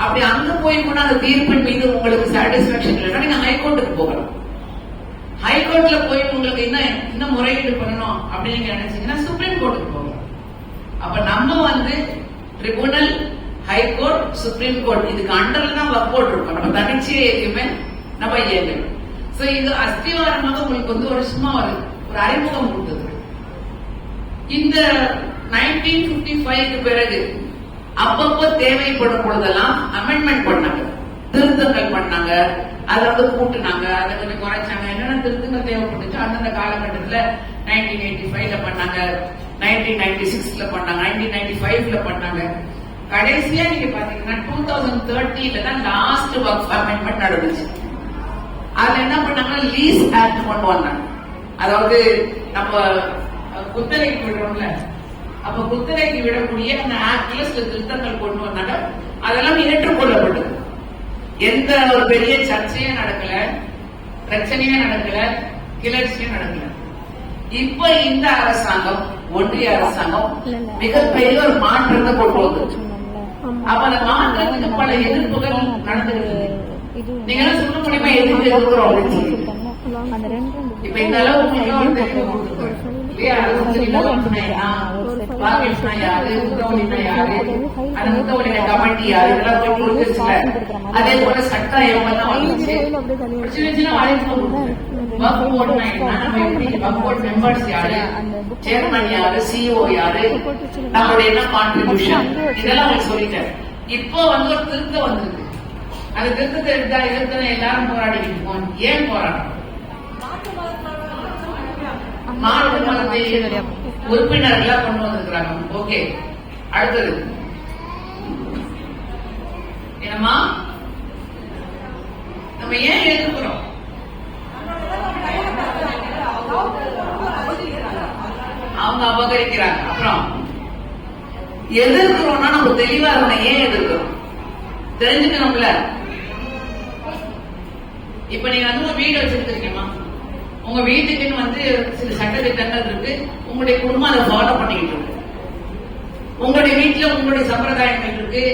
A: அப்படி அங்க போய் கூட அந்த தீர்ப்பின் மீது உங்களுக்கு சாட்டிஸ்பாக்சன் இல்லைன்னா நீங்க ஹைகோர்ட்டுக்கு போகலாம். ஹைகோர்ட்ல போய் உங்களுக்கு இன்னும் முறையீடு பண்ணணும் அப்படின்னு நீங்க நினைச்சீங்கன்னா சுப்ரீம் கோர்ட்டுக்கு போகலாம். அப்ப நம்ம வந்து ட்ரிபியூனல், ஹைகோர்ட், சுப்ரீம் கோர்ட் இதுக்கு அண்டர்ல தான் வக்ஃப் போர்டு இருக்கும். நம்ம தனிச்சே எதுவுமே நம்ம இயங்கணும். சோ இது அஸ்திவாரமாக உங்களுக்கு வந்து ஒரு சும்மா ஒரு அறிமுகம் கொடுத்தது. இந்த 1955க்கு பிறகு அப்பப்போ தேவைப்படும் பொழுதெல்லாம் அமெண்ட்மெண்ட் பண்ணாங்க, திருத்தங்கள் பண்ணாங்க, அதை வந்து கூட்டினாங்க, அதை கொஞ்சம் குறைச்சாங்க. என்னென்ன திருத்தங்கள் தேவைப்பட்டுச்சு அந்தந்த காலகட்டத்தில் 1985ல பண்ணாங்க, 1996ல பண்ணாங்க, 1995ல பண்ணாங்க. கடைசியா நீங்க பாத்தீங்கன்னா 2030ல தான் லாஸ்ட் வக்ஃப் அமெண்ட்மெண்ட் நடந்துச்சு. அதுல என்ன பண்ணாங்க? லீஸ் ஆக்ட் கொண்டு வந்தாங்க. அதாவது நம்ம குத்தகைக்கு விடுறோம்ல, அப்ப குத்தகைக்கு விடக்கூடிய அந்த ஆக்ட்ல சில திருத்தங்கள் கொண்டு வந்தாங்க. அதெல்லாம் ஏற்றுக்கொள்ளப்பட்டது. எந்த ஒரு பெரிய சர்ச்சையும் நடக்கல, பிரச்சனையே நடக்கல, கிளர்ச்சியும் நடக்கல. இப்ப இந்த அரசாங்கம், ஒன்றிய அரசாங்கம் மிகப்பெரிய ஒரு மாற்றத்தை கொண்டு வந்தது. அப்ப அந்த மாற்றத்துக்கு பல எதிர்ப்புகள் நடந்துருக்கு. நீங்க சொல்ல முடியுமா எதிர்ப்பு எதிர்க்கிறோம் அப்படின்னு சொல்லி? இப்ப இந்த அளவுக்கு கமிட்டி யாரு இதெல்லாம் கொடுத்துருச்சுல. அதே போல சட்டம் எவ்வளவு வந்துச்சு, சின்ன சின்ன வக்ஃப் மெம்பர்ஸ் யாரு, சேர்மன் யாரு, CEO யாரு, நம்மளுடைய என்ன கான்ட்ரிபியூஷன், இதெல்லாம் உங்களுக்கு சொல்லிட்டேன். இப்போ வந்து ஒரு திருத்தம் வந்திருக்கு. அந்த திருத்தத்தை எடுத்தா எதிர்த்து எல்லாரும் போராடிட்டு இருக்கோம். ஏன் போராட்டம்? மாநில மதத்தை உறுப்பினர்களா கொண்டு வந்திருக்கிறாங்க. ஓகே, அடுத்தது என்னமா நம்ம ஏன் எதிர்க்கிறோம்? அவங்க அபகரிக்கிறாங்க. அப்புறம் எதிர்க்கிறோம்னா நம்ம தெளிவா இருக்கணும். ஏன் எதிர்க்கிறோம் தெரிஞ்சுக்கணும்ல. இப்ப நீங்க வந்து உங்க வீடு வச்சிருக்கீங்கம்மா, உங்க வீட்டுக்குன்னு வந்து சில சட்ட திட்டங்கள் இருக்கு, உங்களுடைய குடும்பம் அதை ஃபாலோ பண்ணிக்கிட்டு இருக்கு. உங்களுடைய வீட்டுல உங்களுடைய சம்பிரதாயங்கள் இருக்கு,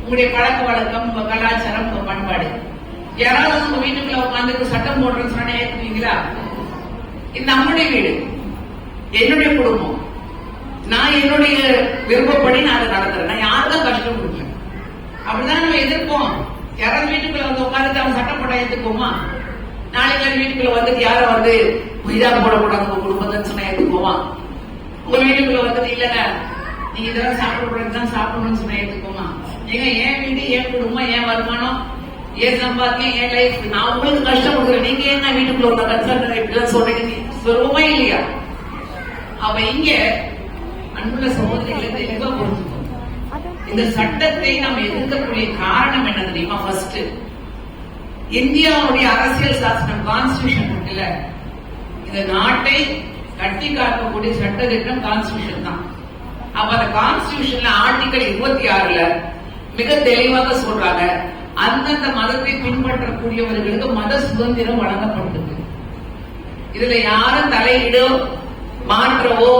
A: உங்களுடைய பழக்க வழக்கம், உங்க கலாச்சாரம், உங்க பண்பாடு. யாராவது உங்க வீட்டுக்குள்ள உட்காந்து சட்டம் போடுறேன்னு சொன்னா ஏற்றுவீங்களா? இது நம்முடைய வீடு, என்னுடைய குடும்பம், நான் என்னுடைய விருப்பப்படி நான் அதை நடத்துறேன். நான் யாருக்கும் கஷ்டம் கொடுக்கல. அப்படிதான் நம்ம எதிர்ப்போம். யாராவது வீட்டுக்குள்ள வந்து உட்காந்துட்டு அவன் சட்டம் போட்டா ஏத்துக்குவோமா? நாளைக்கு வீட்டுக்குள்ள வந்துட்டு யார வந்து ஹிஜாப் போடக்கூடாது உங்க குடும்பத்துன்னு சொன்னா ஏத்துக்குவோமா? உங்க வீட்டுக்குள்ள வந்துட்டு இல்லங்க நீங்க இதெல்லாம் சாப்பிடக்கூடாதுதான் சாப்பிடணும்னு சொன்னா ஏத்துக்குவோமா? ஏங்க என் வீடு, என் குடும்பம், என் வருமானம், ஏன் சம்பாத்தியம், என் லைஃப், நான் உங்களுக்கு கஷ்டம் கொடுக்குறேன். நீங்க ஏன் வீட்டுக்குள்ள உள்ள கன்சல்ட் இப்படிலாம் சொல்றீங்க? சொல்லுவோமா இல்லையா? அவ இங்க அன்புள்ள சகோதரிகளை தெளிவா புரிஞ்சுக்கணும். இந்த சட்டத்தை நாம் எதிர்க்கக்கூடிய காரணம் என்ன தெரியுமா? ஃபர்ஸ்ட், இந்தியாவுடைய அரசியல் சாசனம் கான்ஸ்டிடியூஷன் இருக்குல்ல, இந்த நாட்டை கட்டி காக்கக்கூடிய சட்ட திட்டம் கான்ஸ்டிடியூஷன் தான். அப்ப அந்த கான்ஸ்டிடியூஷன்ல ஆர்டிகல் 26ல மிக தெளிவாக சொல்றாங்க, அந்தந்த மதத்தை பின்பற்றக்கூடியவர்களுக்கு மத சுதந்திரம் வழங்கப்பட்டது. இதுல யாரும் தலையிடோ மாற்றவோ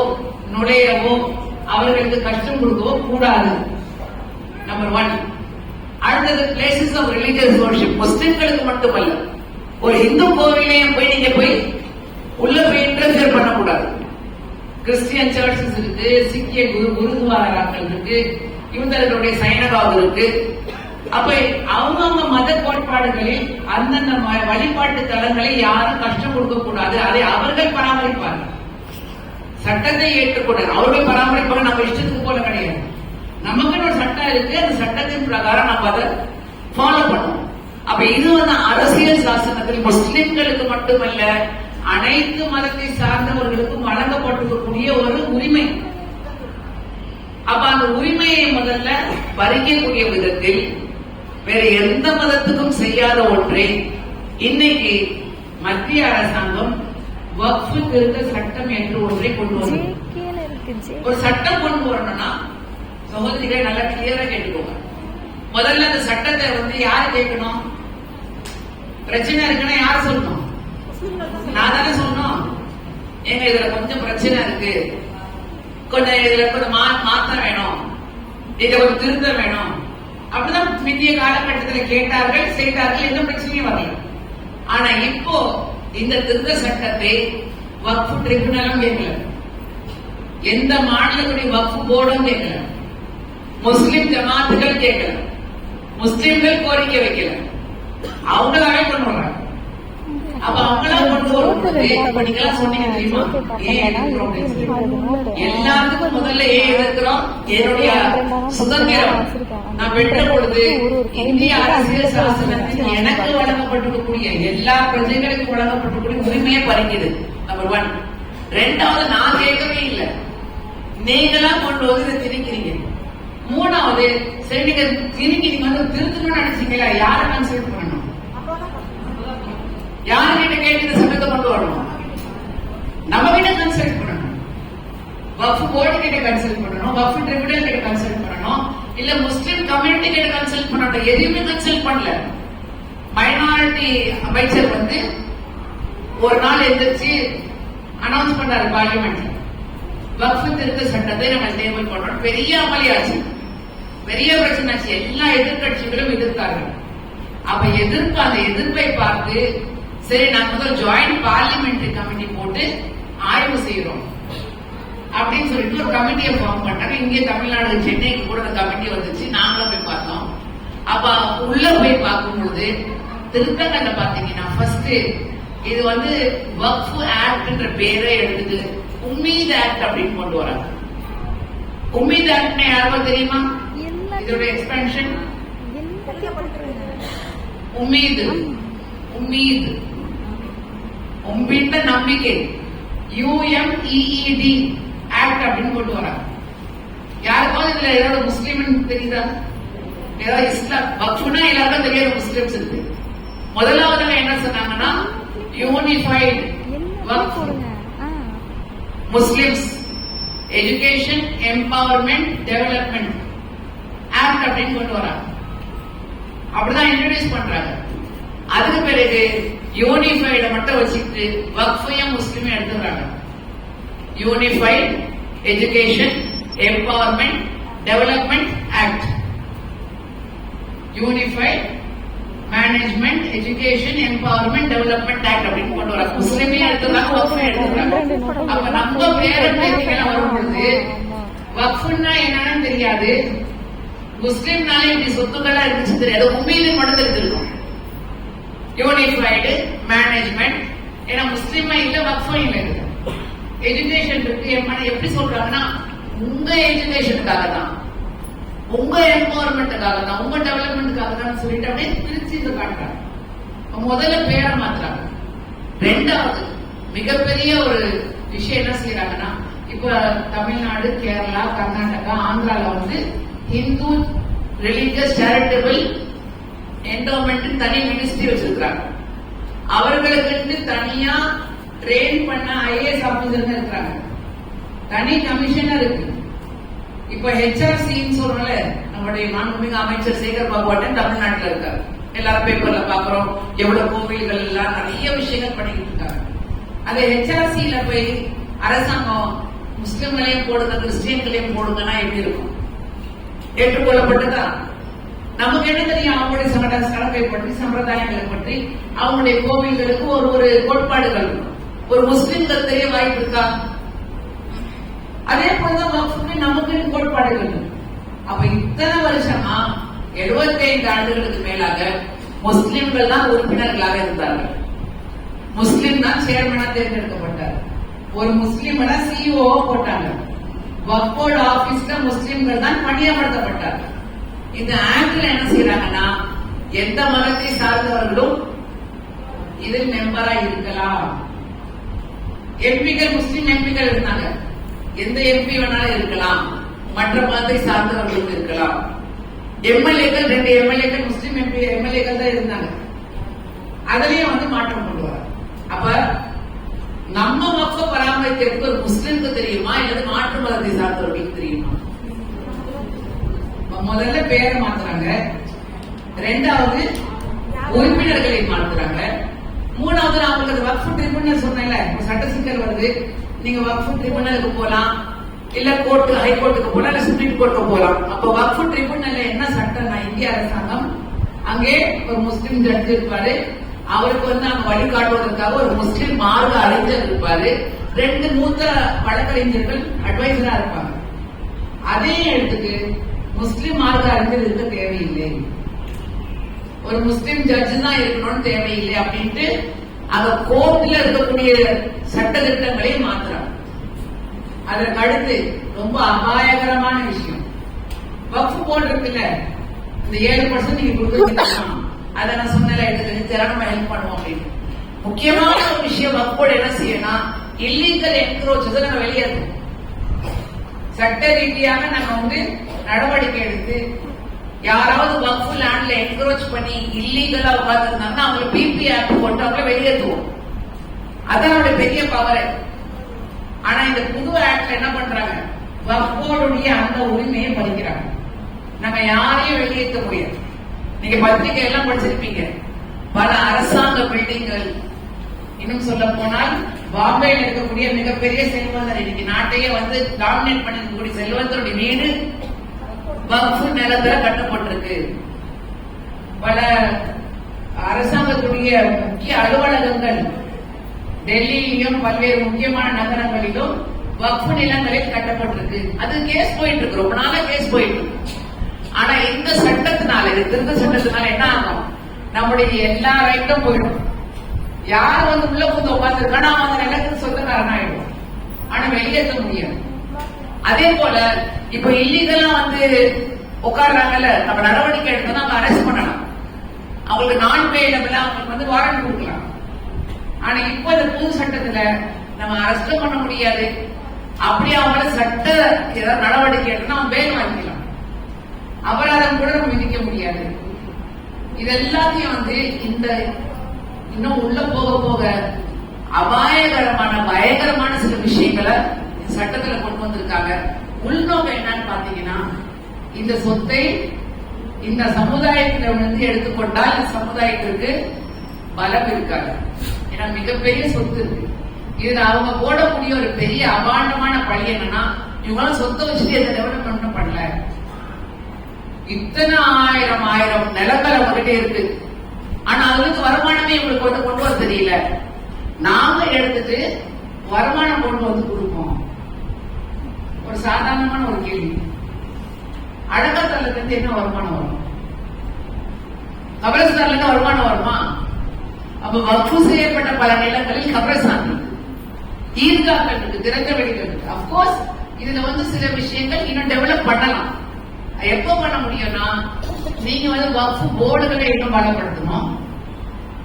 A: நுழையவோ அவர்களுக்கு கஷ்டம் கொடுக்கவோ கூடாது. நம்பர் 1. அடுத்தது பிளேசஸ் ஆஃப் ரிலிஜியஸ் வர்ஷிப். முஸ்லிம்களுக்கு மட்டுமல்ல, ஒரு இந்து கோவிலையும் போய் நீங்க போய் உள்ள போய் இன்டர்ஃபியர் பண்ணக்கூடாது. கிறிஸ்டியன் சர்ச்சஸ் இருக்கு, சீக்கிய குருத்வாராக்கள் இருக்கு, யூதர்களுடைய சைனகாவ் இருக்கு. அப்ப அவங்கவுங்க மத கோட்பாடுகளில் அந்தந்த வழிபாட்டு தலங்களை யாரும் கஷ்டம் கொடுக்க கூடாது. அதை அவர்கள் பராமரிப்பார்கள். சட்டத்தை ஏற்றுக்கொண்டு அவர்கள் பராமரிப்பாங்க. நம்ம இஷ்டத்துக்கு போல கிடையாது. நமக்குன்னு ஒரு சட்டம் இருக்கு. அந்த சட்டத்தின் பிரகாரம் நம்ம அதை ஃபாலோ பண்ணுவோம். அப்ப இது வந்து அரசியல் சாசனத்தில் முஸ்லிம்களுக்கு மட்டுமல்ல, அனைத்து மதத்தை சார்ந்தவர்களுக்கும் வழங்கப்பட்டிருக்கக்கூடிய ஒரு உரிமை. அப்ப அந்த உரிமையை முதல்ல பறிக்கக்கூடிய விதத்தில் வேற எந்த மதத்துக்கும் செய்யாத ஒன்றை இன்னைக்கு மத்திய அரசாங்கம் வக்ஃப் திருத்த சட்டம் என்று ஒன்றை கொண்டு வரும். ஒரு சட்டம் கொண்டு வரணும்னா சகோதரிகளை நல்லா கிளியரா கேட்டுக்கோங்க. முதல்ல அந்த சட்டத்தை வந்து யாரு கேட்கணும்? பிரச்சனை இருக்குன்னா யாரு சொல்லணும்? நான் தானே சொல்லணும். ஏங்க இதுல கொஞ்சம் பிரச்சனை இருக்கு, கொஞ்சம் இதுல கொஞ்சம் மாற்றம் வேணும், இதை கொஞ்சம் திருத்த வேணும், அப்படிதான் முந்தைய காலகட்டத்தில் கேட்டார்கள், செய்தார்கள். எந்த பிரச்சனையும் வரல. ஆனா இப்போ இந்த திருத்த சட்டத்தை வக்ஃப் ட்ரிபியூனலும் கேட்கல, எந்த மாநிலத்துடைய வக்ஃப் போர்டும் கேட்கல, முஸ்லிம் ஜமாத்துகள் கேட்கல, முஸ்லிம்கள் கோரிக்கை வைக்கல, அவங்களாவே கொண்டு வர்றாங்க. அப்ப அவங்களா கொண்டு வரும்போது நீங்களா சொன்னீங்க தெரியுமா, எல்லாத்துக்கும் முதல்ல ஏன் எதிர்க்கிறோம்? என்னுடைய சுதந்திரம் நான் பெற்ற பொழுது இந்திய அரசியல் சாசனத்தில் எனக்கு வழங்கப்பட்டிருக்கக்கூடிய எல்லா பிரஜைகளுக்கும் வழங்கப்பட்டிருக்கூடிய உரிமையை பறிக்குது. நம்பர் 1. 2வது, நான் கேட்கவே இல்லை, நீங்களா கொண்டு வந்து இதை திணிக்கிறீங்க. 3வது, சரி நீங்க திணிக்கி நீங்க வந்து திருத்தணும்னு நினைச்சீங்களா, யாரை கன்சல்ட் பண்ணணும்? யாருக்கிட்ட கேட்டு இந்த சட்டத்தை கொண்டு வரணும்? நம்ம கிட்ட கன்சல்ட் பண்ணணும். வக்ஃப் போர்டு கிட்ட கன்சல்ட் பண்ணணும், வக்ஃப் ட்ரிபியூனல் கிட்ட கன்சல்ட் பண்ணணும், இல்ல முஸ்லிம் கம்யூனிட்டி கிட்ட கன்சல்ட் பண்ணணும். எதுவுமே கன்சல்ட் பண்ணல. மைனாரிட்டி அமைச்சர் வந்து ஒரு நாள் எந்திரிச்சு அனௌன்ஸ் பண்ணாரு பார்லிமெண்ட்ல, வக்ஃப் திருத்த சட்டத்தை நம்ம டேபிள் பண்றோம். பெரிய அமளியாச்சு, பெரிய பிரச்சனை ஆச்சு. எல்லா எதிர்கட்சிகளும் எதிர்த்தார்கள். அப்ப அந்த எதிர்ப்பை பார்த்து சரி நான் முதல் ஜாயிண்ட் பார்லிமெண்டரி கமிட்டி போட்டு ஆய்வு செய்யறோம் அப்படின்னு சொல்லிட்டு ஒரு கமிட்டியை ஃபார்ம் பண்ணாங்க. இங்கே தமிழ்நாடு சென்னைக்கு கூட அந்த கமிட்டி வந்துச்சு. நாங்களும் போய் பார்த்தோம். அப்ப உள்ள போய் பார்க்கும் பொழுது திருத்தங்கள்ல பாத்தீங்கன்னா ஃபர்ஸ்ட் இது வந்து வக்ஃப் ஆக்ட்ன்ற பேரை எடுத்து உம்மீத் ஆக்ட் அப்படின்னு கொண்டு வராங்க. உம்மீத் ஆக்ட்னா யாருக்கும் தெரியுமா? இதோட எக்ஸ்பென்ஷன் உம்மீது, உம்மீது, உம்பிட்ட நம்பிக்கை, UMEED ஆக்ட் அப்படின்னு கொண்டு வராங்க. யாருக்கும் இதுல ஏதாவது முஸ்லீம் தெரியுதா? ஏதாவது இஸ்லாம் வக்ஃப்னா எல்லாருக்கும் தெரியாத முஸ்லிம்ஸ் இருக்கு. முதலாவதாக என்ன சொன்னாங்கன்னா unified Waqf Muslims education empowerment development act அப்படின்னு கொண்டு வராங்க. அப்படிதான் இன்ட்ரோடியூஸ் பண்றாங்க. அதுக்கு பிறகு யூனிஃபைட மட்டும் வச்சுட்டு வக்ஃபையும் முஸ்லிமும் எடுத்துறாங்க. Unified education empowerment development act, unified management education empowerment development act அப்படின்னு கொண்டு வராங்க. முஸ்லிமையும் எடுத்துறாங்க, வக்ஃபையும் எடுத்துறாங்க. அப்ப நம்ம பேர பேத்திகள் வரும் பொழுது வக்ஃப்னா என்னன்னு தெரியாது, முஸ்லிம்னாலே இப்படி சொத்துக்களா இருந்துச்சு தெரியாது. உண்மையிலே மட்டும் தெரிஞ்சிருக்கும் யூனிஃபைடு மேனேஜ்மெண்ட். ஏன்னா முஸ்லிமா இல்ல, வக்ஃபும் இல்லை. எஜுகேஷன் இருக்கு. எப்படி சொல்றாங்கன்னா உங்க எஜுகேஷனுக்காக தான், உங்க எம்பவர்மெண்ட்டுக்காக தான், உங்க டெவலப்மெண்ட்டுக்காக தான் சொல்லிட்டு அப்படியே பிரிச்சு இதை காட்டுறாங்க. முதல்ல பேரை மாத்துறாங்க. ரெண்டாவது மிகப்பெரிய ஒரு விஷயம் என்ன செய்யறாங்கன்னா, இப்ப தமிழ்நாடு, கேரளா, கர்நாடகா, ஆந்திரால வந்து ஹிந்து ரிலிஜியஸ் சேரிட்டபிள் என்டோமெண்ட் தனி மினிஸ்ட்ரி வச்சிருக்காங்க. அவர்களுக்கு தனியா ட்ரெயின் பண்ண ஐஏஎஸ் ஆபீசர் இருக்கிறாங்க, தனி கமிஷனர் இருக்கு. இப்ப ஹெச்ஆர்சின்னு சொல்றோம்ல, நம்முடைய மாண்புமிகு அமைச்சர் சேகர் பாபுவாட்டன் தமிழ்நாட்டில் இருக்காரு. எல்லாரும் பேப்பர்ல பாக்குறோம், எவ்வளவு கோவில்கள் எல்லாம் நிறைய விஷயங்கள் பண்ணிக்கிட்டு இருக்காங்க. அது ஹெச்ஆர்சியில போய் அரசாங்கம் முஸ்லிம்களையும் போடுங்க கிறிஸ்டியன்களையும் போடுங்கன்னா எப்படி இருக்கும்? ஏற்றுக்கொள்ளப்பட்டதா? நமக்கு என்ன தெரியும் அவங்களுடைய சடங்கை பற்றி, சம்பிரதாயங்களை பற்றி, அவங்களுடைய கோவில்களுக்கு ஒரு கோட்பாடுகள். ஒரு முஸ்லிம்கள் தெரிய வாய்ப்பு இருக்கா? அதே போலதான் வக்ஃபுக்கு நமக்கு கோட்பாடுகள். அப்ப இத்தனை வருஷமா 75 ஆண்டுகளுக்கு மேலாக முஸ்லிம்கள் தான் உறுப்பினர்களாக இருந்தார்கள். முஸ்லிம் தான் சேர்மனா தேர்ந்தெடுக்கப்பட்டார். ஒரு முஸ்லிம் சிஇஓ போட்டாங்க. வக்ஃபோர்டு ஆபீஸ்ல முஸ்லிம்கள் தான் பணியமர்த்தப்பட்டார். இந்த ஆக்ட்ல என்ன செய்யறாங்கன்னா, எந்த மதத்தை சார்ந்தவர்களும் இதில் மெம்பரா இருக்கலாம். எம்பிக்கள் முஸ்லிம் எம்பிக்கள் இருந்தாங்க, எந்த எம்பி வேணாலும் இருக்கலாம், மற்ற மதத்தை சார்ந்தவர்களும் இருக்கலாம். எம்எல்ஏக்கள் 2 எம்எல்ஏக்கள் முஸ்லிம் எம்எல்ஏக்கள் தான் இருந்தாங்க. அதுலயும் வந்து மாற்றம் கொண்டு வர. அப்ப நம்ம வக்ஃப பராமரிக்கிறதுக்கு ஒரு முஸ்லிம்க்கு தெரியுமா இல்லது மாற்று மதத்தை சார்ந்தவர்களுக்கு தெரியுமா? முதல்ல பேரை மாத்துறாங்க, ரெண்டாவது உறுப்பினர்களை மாத்துறாங்க, மூணாவது அவங்களுக்கு வக்ஃப் ட்ரிபியூனல் சொன்னேன்ல, சட்ட சிக்கல் வருது, நீங்க வக்ஃப் ட்ரிபியூனலுக்கு போலாம், இல்ல கோர்ட்டு ஹைகோர்ட்டுக்கு போலாம், இல்ல சுப்ரீம் கோர்ட்டுக்கு போலாம். அப்ப வக்ஃப் ட்ரிபியூனல்ல என்ன சட்டம்னா, இந்திய அரசாங்கம் அங்கே ஒரு முஸ்லிம் ஜட்ஜ் இருப்பாரு, அவருக்கு வந்து அங்க வழிகாட்டுவதற்காக ஒரு முஸ்லிம் மார்க்க அறிஞர் இருப்பாரு, 2 மூத்த வழக்கறிஞர்கள் அட்வைசரா இருப்பாங்க. அதே இடத்துக்கு முஸ்லிம் மார்க்க அறிஞர் இருக்க தேவையில்லை, ஒரு முஸ்லிம் ஜட்ஜ் தான் இருக்கணும்னு தேவையில்லை அப்படின்ட்டு அந்த கோர்ட்ல இருக்கக்கூடிய சட்ட திட்டங்களை மாத்துறாங்க. அதற்கு அடுத்து ரொம்ப அபாயகரமான விஷயம், வக்ஃப் போர்டு இருக்குல்ல, இந்த 7% நீங்க கொடுத்துருக்கீங்க, அதை நான் சொன்னல எடுத்து நம்ம ஹெல்ப் பண்ணுவோம் அப்படின்னு. முக்கியமான ஒரு விஷயம், வக்ஃப் போர்டு என்ன செய்யணும், இல்லீகல் என்க்ரோச்சஸ் நம்ம வெளியேற்றணும். சட்ட ரீதியாக நம்ம வந்து நடவடிக்கை எடுத்து, யாராவது வக்ஃப் லேண்ட்ல என்க்ரோச் பண்ணி இல்லீகலா உட்கார்ந்துருந்தாங்கன்னா அவங்களுக்கு பிபி ஆக்ட் போட்டு அவங்கள வெளியேற்றுவோம். அதனோட பெரிய பவர். ஆனா இந்த புது ஆக்ட்ல என்ன பண்றாங்க, வக்ஃப் போர்டுடைய அந்த உரிமையை பறிக்கிறாங்க. நாங்க யாரையும் வெளியேற்ற முடியாது. நீங்க பத்திரிகை எல்லாம் படிச்சிருப்பீங்க, பல அரசாங்க பில்டிங்கள், இன்னும் சொல்ல போனால் பாம்பேல இருக்கக்கூடிய மிகப்பெரிய செல்வந்தர், இன்னைக்கு நாட்டையே வந்து டாமினேட் பண்ணிருக்கக்கூடிய செல்வந்தருடைய வீடு வக்ஃப் நிலத்துல கட்டப்பட்டிருக்கு. பல அரசாங்கத்துடைய முக்கிய அலுவலகங்கள் டெல்லியிலும் பல்வேறு முக்கியமான நகரங்களிலும் வக்ஃப் நிலங்களில் கட்டப்பட்டிருக்கு. அது கேஸ் போயிட்டு இருக்கு, ரொம்ப நாளா கேஸ் போயிட்டு இருக்கு. ஆனா இந்த சட்டத்தினால, திருத்த சட்டத்தினால என்ன ஆகும், நம்முடைய எல்லா ரைட்டும் போயிடும். யார் வந்து உள்ள புந்து உட்கார்ந்துருக்கானோ அவங்க நிலத்துக்கு சொந்தக்காரன் ஆயிடும். ஆனா வெளியேற்ற முடியாது. அதே போல இப்ப இல்லீகலா வந்து உட்கார்றாங்கல்ல, நம்ம நடவடிக்கை எடுத்தோம்னா அவங்க அரெஸ்ட் பண்ணலாம், அவங்களுக்கு நான் பேலபிள், அவங்களுக்கு வந்து வாரண்ட் கொடுக்கலாம். ஆனா இப்ப இந்த புது சட்டத்துல நம்ம அரெஸ்ட் பண்ண முடியாது. அப்படி அவங்கள சட்ட ஏதாவது நடவடிக்கை எடுத்தா அவன் பேல் வாங்கிக்கலாம், அபராதம் கூட நம்ம விதிக்க முடியாது. இது எல்லாத்தையும் வந்து இந்த இன்னும் உள்ள போக போக அபாயகரமான பயங்கரமான சில விஷயங்களை சட்டத்துல கொண்டு வந்திருக்காங்க. உள்நோக்கம் என்னன்னு பாத்தீங்கன்னா, இந்த சொத்தை இந்த சமுதாயத்தில வந்து எடுத்துக்கொண்டால் சமுதாயத்திற்கு பலம் இருக்காது. ஏன்னா மிகப்பெரிய சொத்து இருக்கு. இதுல அவங்க போடக்கூடிய ஒரு பெரிய அபாண்டமான பழி என்னன்னா, இவங்களும் சொத்தை வச்சுட்டு எதை டெவலப்மெண்ட் பண்ணல, இத்தனை ஆயிரம் நிலங்கள் அவங்ககிட்ட இருக்கு. ஆனா அதுக்கு வருமானமே இவங்களுக்கு வந்து கொண்டு வர தெரியல. நாம எடுத்துட்டு வருமானம் கொண்டு வந்து கொடுப்போம். ஒரு சாதாரணமான ஒரு கேள்வி. அடக்கத்தல்ல இருந்து என்ன வருமானம் வரும்? கபரஸ்தான்ல இருந்து வருமானம் வருமா? அப்ப வக்ஃபு செய்யப்பட்ட பல நிலங்களில் கபரஸ்தான் இருக்கு, ஈர்காக்கள் இருக்கு, திறந்த வெளிகள் இருக்கு. அப்கோர்ஸ் இதுல சில விஷயங்கள் இன்னும் டெவலப் பண்ணலாம். எப்ப பண்ண முடியும்னா, நீங்க வக்ஃபு போர்டுகளை இன்னும் பலப்படுத்தணும்,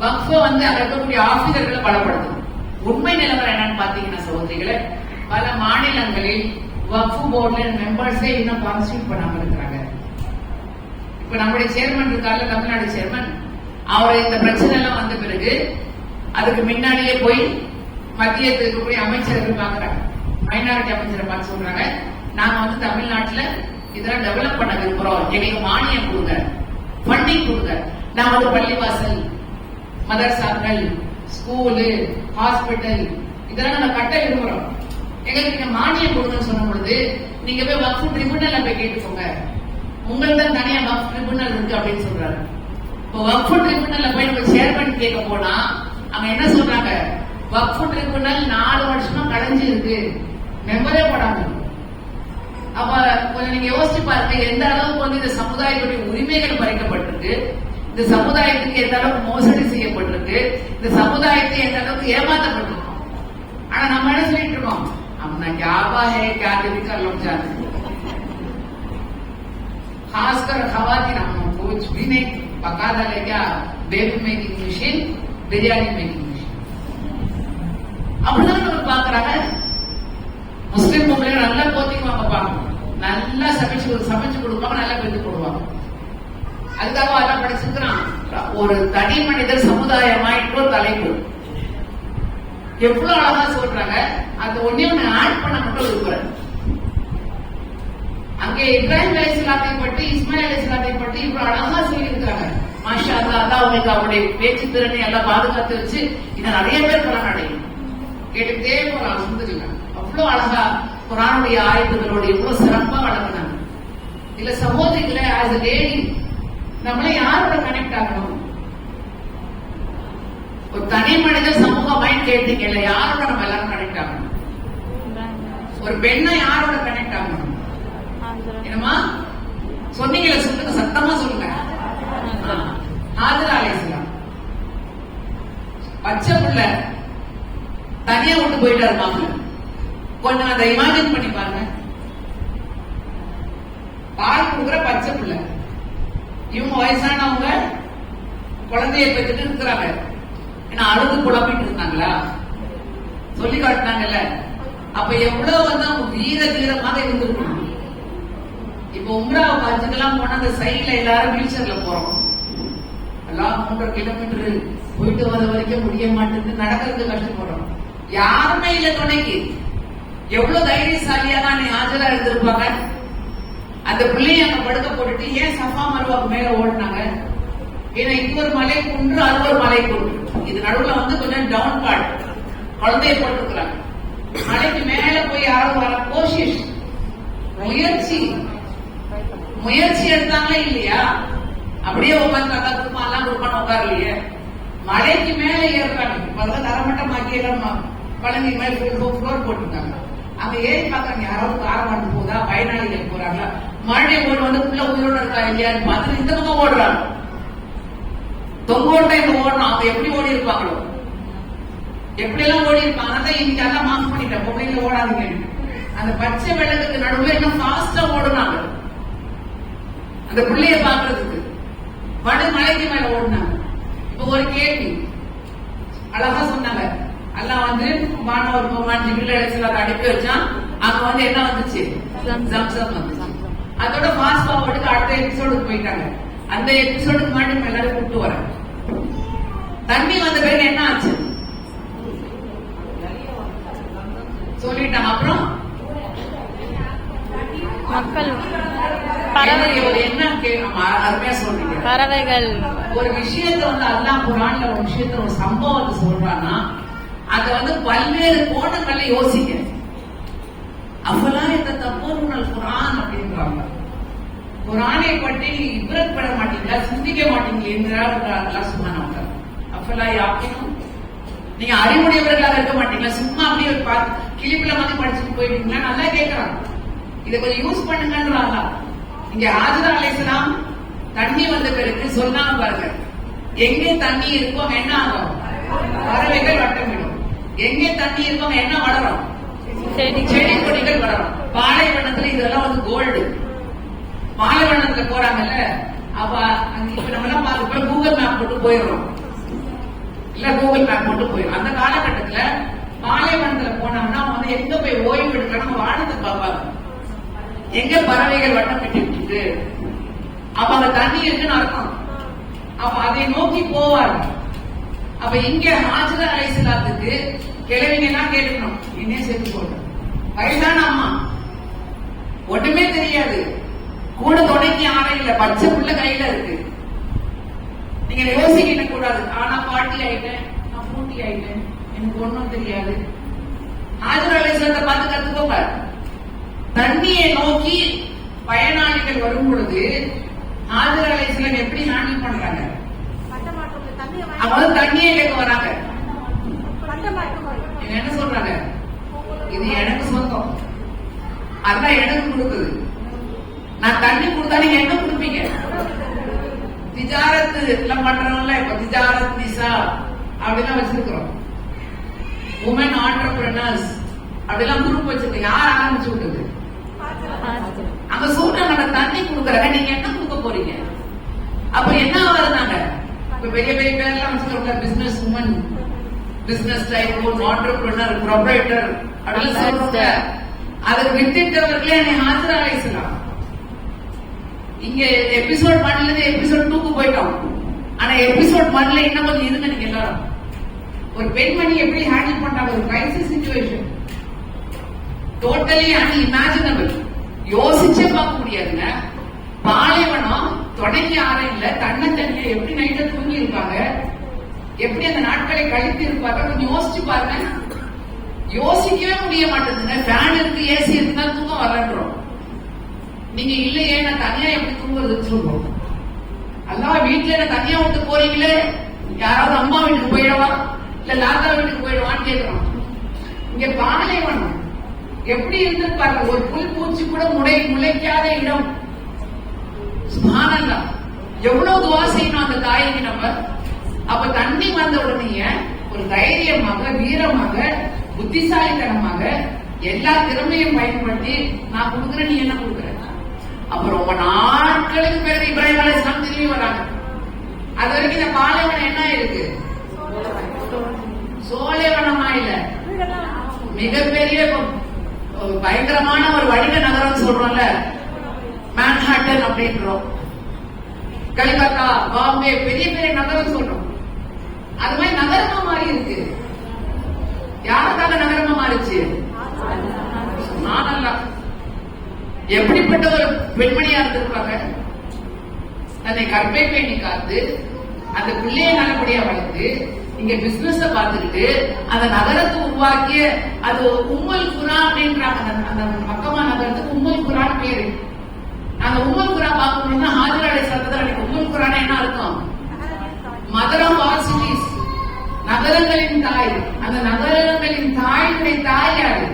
A: வக்ஃபை அங்க இருக்கக்கூடிய ஆபீசர்களை பலப்படுத்தணும். உண்மை நிலவரம் என்னன்னு பாத்தீங்கன்னா சகோதரிகளை, பல மாநிலங்களில் வக்ஃபு போர்டுல மெம்பர்ஸே இன்னும் கான்ஸ்டியூட் பண்ணாம இருக்கிறாங்க. இப்ப நம்முடைய சேர்மன் இருக்காரு, தமிழ்நாடு சேர்மன், அவர் இந்த பிரச்சனை எல்லாம் வந்த பிறகு அதுக்கு முன்னாடியே போய் மத்தியத்தில் இருக்கக்கூடிய அமைச்சர்கள் பாக்குறாங்க, மைனாரிட்டி அமைச்சரை பார்த்து சொல்றாங்க, நாங்க தமிழ்நாட்டுல இதெல்லாம் டெவலப் பண்ண விரும்புறோம், எனக்கு மானியம் கொடுங்க, ஃபண்டிங் கொடுங்க. நாம பள்ளிவாசல், மதரசாக்கள், ஸ்கூலு, ஹாஸ்பிட்டல் இதெல்லாம் நம்ம கட்ட விரும்புறோம், எங்களுக்கு நீங்க மானியம் கொடுங்கன்னு சொன்ன பொழுது, நீங்க போய் வக்ஃபு ட்ரிபியூனல்ல போய் கேட்டுக்கோங்க, உங்கள்ட்ட தனியா வக்ஃபு ட்ரிபியூனல் இருக்கு அப்படின்னு சொல்றாரு. இப்போ வக்ஃபு ட்ரிபியூனல்ல போய் நம்ம சேர்மன் கேட்க போனா அவங்க என்ன சொல்றாங்க, வக்ஃபு ட்ரிபியூனல் 4 வருஷமா கலைஞ்சு இருக்கு, மெம்பரே போடாம. அப்ப கொஞ்சம் நீங்க யோசிச்சு பாருங்க, எந்த அளவுக்கு இந்த சமுதாயத்துடைய உரிமைகள் பறிக்கப்பட்டிருக்கு, இந்த சமுதாயத்துக்கு எந்த அளவுக்கு மோசடி செய்யப்பட்டிருக்கு, இந்த சமுதாயத்தை எந்த அளவுக்கு ஏமாற்றப்பட்டிருக்கோம். ஆனா நம்ம என்ன சொல்லிட்டு இருக்கோம், अपना क्या हुआ है, क्या दिन कर लोग जाते हैं, खासकर खवातीन हम कुछ भी नहीं पका डाले, क्या baby making machine, biryani making machine அப்படிதான் நம்ம பாக்குறாங்க. முஸ்லிம் பொம்பளைங்க நல்லா போத்திக்குவாங்க, பாக்கணும், நல்லா சமைச்சு கொடுப்பாங்க, நல்லா பெற்று போடுவாங்க. அதுக்காக அதெல்லாம் படிச்சிருக்கிறான். ஒரு தனி மனிதர் சமுதாயமாயிட்டு ஒரு தலைப்பு எவ்வளவு அழகா சொல்றாங்க. அந்த ஒண்ணே ஒண்ணு ஆட் பண்ண மட்டும் இருக்கிறேன். அங்கே இப்ராஹிம் அலைஹிஸ்ஸலாத்தை பற்றி, இஸ்மாயில் அலைஹிஸ்ஸலாத்தை பற்றி இவ்வளவு அழகா சொல்லி இருக்கிறாங்க. மாஷா அல்லாஹ், அல்லாஹ் உங்களுக்கு அவருடைய பேச்சு திறனை எல்லாம் பாதுகாத்து வச்சு இன்னும் நிறைய பேர் பலன் அடையும். கேட்டுக்கிட்டே போறாங்க, சுந்தரிங்க அவ்வளவு அழகா குர்ஆனுடைய ஆயத்துகளோட எவ்வளவு சிறப்பா வளர்க்கிறாங்க. இல்ல சகோதரிகளை, ஆஸ் எ லேடி நம்மள யாரோட கனெக்ட் ஆகணும்? ஒரு தனி மனித சமூக மைண்ட் கேட்டீங்கல்ல, யாரோட நம்ம எல்லாரும் கனெக்ட் ஆகணும்? ஒரு பெண்ணை யாரோட கனெக்ட் ஆகணும்? என்னமா சொன்னீங்கல்ல, சொல்லுங்க, சத்தமா சொல்லுங்க. ஹாஜரா அலைஹிஸ்ஸலாம் பச்சை பிள்ளை தனியா விட்டு போயிட்டாரு மாமல. கொஞ்சம் அதை இமேஜின் பண்ணி பாருங்க. பால் கொடுக்குற பச்சை பிள்ளை, இவங்க வயசானவங்க குழந்தைய பெற்றுட்டு இருக்கிறாங்க. ஏன்னா அழுது குழப்பிட்டு இருந்தாங்களா, சொல்லி காட்டினாங்கல்ல. அப்ப எவ்வளவு அவங்க வீர தீரமாக இருந்திருக்கணும். இப்ப உம்ராவை ஹஜ்ஜுக்கெல்லாம் போனா அந்த சைட்ல எல்லாரும் வீல் சேர்ல போறோம், எல்லாம் 3 கிலோமீட்டர் போயிட்டு வர வரைக்கும் முடிய மாட்டேங்குது, நடக்கிறதுக்கு கஷ்டப்படுறோம், யாருமே இல்ல துணைக்கு. எவ்வளவு தைரியசாலியா தான் நீ ஆஜரா இருந்திருப்பாங்க. அந்த பிள்ளைய அங்க படுக்க போட்டுட்டு ஏன் சஃபா மர்வாக்கு மேல ஓடினாங்க? ஏன்னா இது ஒரு மலை குன்று, அது ஒரு மலை குன்று, இது நடுவுல கொஞ்சம் டவுன் பார்ட், குழந்தைய போட்டுக்கிறாங்க. மலைக்கு மேல போய் யாரும் வர கோஷிஷ், முயற்சி எடுத்தாங்களே இல்லையா? அப்படியே உட்காந்து அக்கா குடும்பம் எல்லாம் குடும்பம் உட்காரலையே, மலைக்கு மேல ஏறுறாங்க. தரமட்டமாக்கி எல்லாம் பழனி மேல ஃப்ளோர் போட்டுருக்காங்க. அங்க ஏறி பாக்குறாங்க, யாராவது காரம் வந்து போதா, பயனாளிகள் போறாங்களா, மழை ஓடு புள்ள உயிரோட இருக்கா இல்லையான்னு பார்த்து இந்த பக்கம் ஓடுறாங்க. தொங்கோட்டை ஓடணும், அவங்க எப்படி ஓடி இருப்பாங்களோ, எப்படி எல்லாம் ஓடி இருப்பாங்க. அதான் இன்னைக்கு எல்லாம் மாஃப் பண்ணிட்டேன், பொம்பளைங்க ஓடாதுங்க. அந்த பச்சை வெள்ளத்துக்கு நடுவில் இன்னும் ஃபாஸ்டா ஓடுனாங்க அந்த பிள்ளைய பாக்குறதுக்கு. மலைக்கு மேல ஓடினாங்க. இப்ப ஒரு கேள்வி அழகா சொன்னாங்க, அல்லாஹ் மாணவர் ஜிப்ரீல் அலைஹிஸ்ஸலாம் அனுப்பி வச்சான். அங்க என்ன வந்துச்சு? ஜம்சம் வந்துச்சு. அதோட ஃபாஸ்ட் ஃபார்வர்டுக்கு அடுத்த எபிசோடுக்கு போயிட்டாங்க. அந்த எபிசோடுக்கு மட்டும் எல்லாரும் கூப்பிட்டு வர தண்ணி வந்த பிறகு என்ன ஆச்சு சொல்லிட்டாங்க. அப்புறம் மக்கள் அருமையா சொல்றீங்க. பறவைகள் ஒரு விஷயத்த அல்லாஹ் குர்ஆன்ல ஒரு விஷயத்த ஒரு சம்பவத்தை சொல்றான்னா அத பல்வேறு கோணங்கள்ல யோசிக்க. அப்பெல்லாம் இந்த தப்போருனல் குர்ஆன் அப்படின்றாங்க. குர்ஆனை பற்றி இப்ரத் பட மாட்டீங்களா, சிந்திக்க மாட்டீங்க என்றார் அல்லாஹ் சுப்ஹானஹு வ தஆலா. அப்பெல்லாம் யாக்கினும் நீங்க அறிவுடையவர்களாக இருக்க மாட்டீங்களா, சும்மா அப்படியே கிளிப்பில மாதிரி படிச்சுட்டு போயிட்டீங்களா? நல்லா கேட்கறாங்க. இதை கொஞ்சம் யூஸ் பண்ணுங்கன்றாங்க. இங்க ஹாஜரா அலைஹிஸ்ஸலாம் தண்ணி வந்த பிறகு சொன்னாங்க பாருங்க, எங்கே தண்ணி இருக்கோ என்ன ஆகும்? பறவைகள் வட்டமிடும். எங்கே தண்ணி இருக்கோ என்ன வளரும்? செடி கொடிகள் வளரும். பாலைவனத்துல இதெல்லாம் வந்து கோல்டு. பாலைவனத்துல போறாங்கல்ல, அப்ப இப்ப நம்ம எல்லாம் பார்த்து கூகுள் மேப் போட்டு போயிடுறோம் இல்ல, கூகுள் மேப் போட்டு போயிடும். அந்த காலகட்டத்துல பாலைவனத்துல போனோம்னா வந்து எங்க போய் ஓய்வு எடுக்கணும், வானத்தை பார்ப்பாங்க, எங்க பறவைகள் வட்டமிட்டு இருக்கு, அப்ப அந்த தண்ணி இருக்குன்னு அர்த்தம். அப்ப அதை நோக்கி போவாங்க. அப்ப இங்க ஹாஜரா அலைஹிஸ்ஸலாத்துக்கு கிழவிங்க எல்லாம் கேட்கணும், என்ன சேர்த்து போட்டு வயசான அம்மா, ஒண்ணுமே தெரியாது, கூட துணைக்கு யாரும் இல்ல, பச்சை புள்ள கையில இருக்கு. நீங்க யோசிக்க கூடாது, ஆனா பாட்டி ஆயிட்டேன், நான் பூட்டி ஆயிட்டேன், எனக்கு ஒண்ணும் தெரியாது. ஹாஜரா அலைஹிஸ்ஸலாத்தை பார்த்து கத்துக்கோங்க. தண்ணியை நோக்கி பயனாளிகள் வரும் பொழுது ஹாஜரா அலைஹிஸ்ஸலாம் எப்படி ஹேண்டில் பண்றாங்க? அவங்க தண்ணியை கேட்க வராங்க. என்ன சொல்றாங்க? இது எனக்கு சொந்தம், அதான் எனக்கு கொடுக்குது, நான் தண்ணி கொடுத்தா நீங்க என்ன கொடுப்பீங்க? திஜாரத்து எல்லாம் பண்றவங்கள இப்ப திஜாரத் நிசா அப்படிலாம் வச்சிருக்கிறோம், உமன் ஆண்டர்பிரினர்ஸ் அப்படிலாம் குரூப் வச்சிருக்கோம். யார் ஆரம்பிச்சு விட்டது? அங்க சொல்றாங்க தண்ணி கொடுக்கறாங்க, நீங்க என்ன கொடுக்க போறீங்க? அப்ப என்ன வருதாங்க? இப்ப பெரிய பெரிய பேர்லாம் வச்சிருக்காங்க, business woman, business tycoon, entrepreneur, proprietor அப்படிலாம் சொல்றாங்க. அதுக்கு வித்திட்டவர்களே என்னை ஹாஜரா அலைஹிஸ்ஸலாம். இங்க எபிசோட் 1ல இருந்து எபிசோட் 2க்கு போயிட்டோம். ஆனா எபிசோட் 1ல இன்னும் கொஞ்சம் இருங்க. நீங்க எல்லாரும் ஒரு பெண்மணி எப்படி ஹேண்டில் பண்றாங்க ஒரு கிரைசிஸ் சிச்சுவேஷன், டோட்டலி அன்இமேஜினபிள், யோசிச்சே பார்க்க முடியாதுங்க. பாலைவனம், துணைக்கு யாரும் இல்ல, தன்னைத்தனியா எப்படி நைட்ல தூங்கி இருப்பாங்க, எப்படி அந்த நாட்களை கழித்து இருப்பாங்க, கொஞ்சம் யோசிச்சு பாருங்க. யோசிக்கவே முடிய மாட்டேங்குதுங்க. ஃபேன் இருக்கு, ஏசி இருக்குன்னா தூக்கம் வரன்றோம். நீங்க இல்லையே நான் தனியா எப்படி தூங்குறதுன்னு சொல்றோம். அல்லாஹ் வீட்டுல என்ன தனியா விட்டு போறீங்களே, யாராவது அம்மா வீட்டுக்கு போயிடவா இல்ல லாதா வீட்டுக்கு போயிடுவான்னு கேட்கிறோம். இங்க பாலைவனம் எப்படி இருந்திருப்பாங்க, ஒரு புல் பூச்சி கூட முளைக்காத இடம். சுப்ஹானல்லாஹ், எவ்வளவு துவா செய்யணும் அந்த தாய்க்கு நம்ம. அப்ப தண்ணி வந்த உடனே ஒரு தைரியமாக, வீரமாக, புத்திசாலித்தனமாக எல்லா திறமையும் பயன்படுத்தி நான் கொடுக்குறேன், நீ என்ன கொடுக்குற. அப்புறம் ரொம்ப நாட்களுக்கு பிறகு இப்ராஹிம் அலைஹிஸ்ஸலாம் திரும்பி வராங்க. அது வரைக்கும் இந்த பாலைவனம் என்ன இருக்கு? சோலைவனமா இல்ல, மிகப்பெரிய பயங்கரமான ஒரு வணிக நகரம் சொல்றோம்ல, மேன்ஹாட்டன் அப்படின்றோம், கல்கத்தா, பாம்பே, பெரிய பெரிய நகரம் சொல்றோம். அது மாதிரி நகரமா மாறி இருக்கு. யாருக்காக நகரமா மாறிச்சு? சுப்ஹானல்லாஹ், எப்படிப்பட்ட ஒரு பெண்மணியா இருந்திருப்பாங்க. தன்னை கற்பை பேணி காத்து அந்த பிள்ளைய நல்லபடியா வளர்த்து இங்க பிசினஸ் பார்த்துக்கிட்டு அந்த நகரத்தை உருவாக்கிய அது உம்முல் குரா அப்படின்றாங்க. அந்த மக்கமா நகரத்துக்கு உம்முல் குரான் பேரு. அந்த உம்முல் குரா பார்க்கணும்னா ஹாஜரா அலைஹிஸ்ஸலாம் உம்முல் குரான் என்ன அர்த்தம்? மதர் ஆஃப் ஆல் சிட்டிஸ், நகரங்களின் தாய். அந்த நகரங்களின் தாயுடைய தாய் யாரு?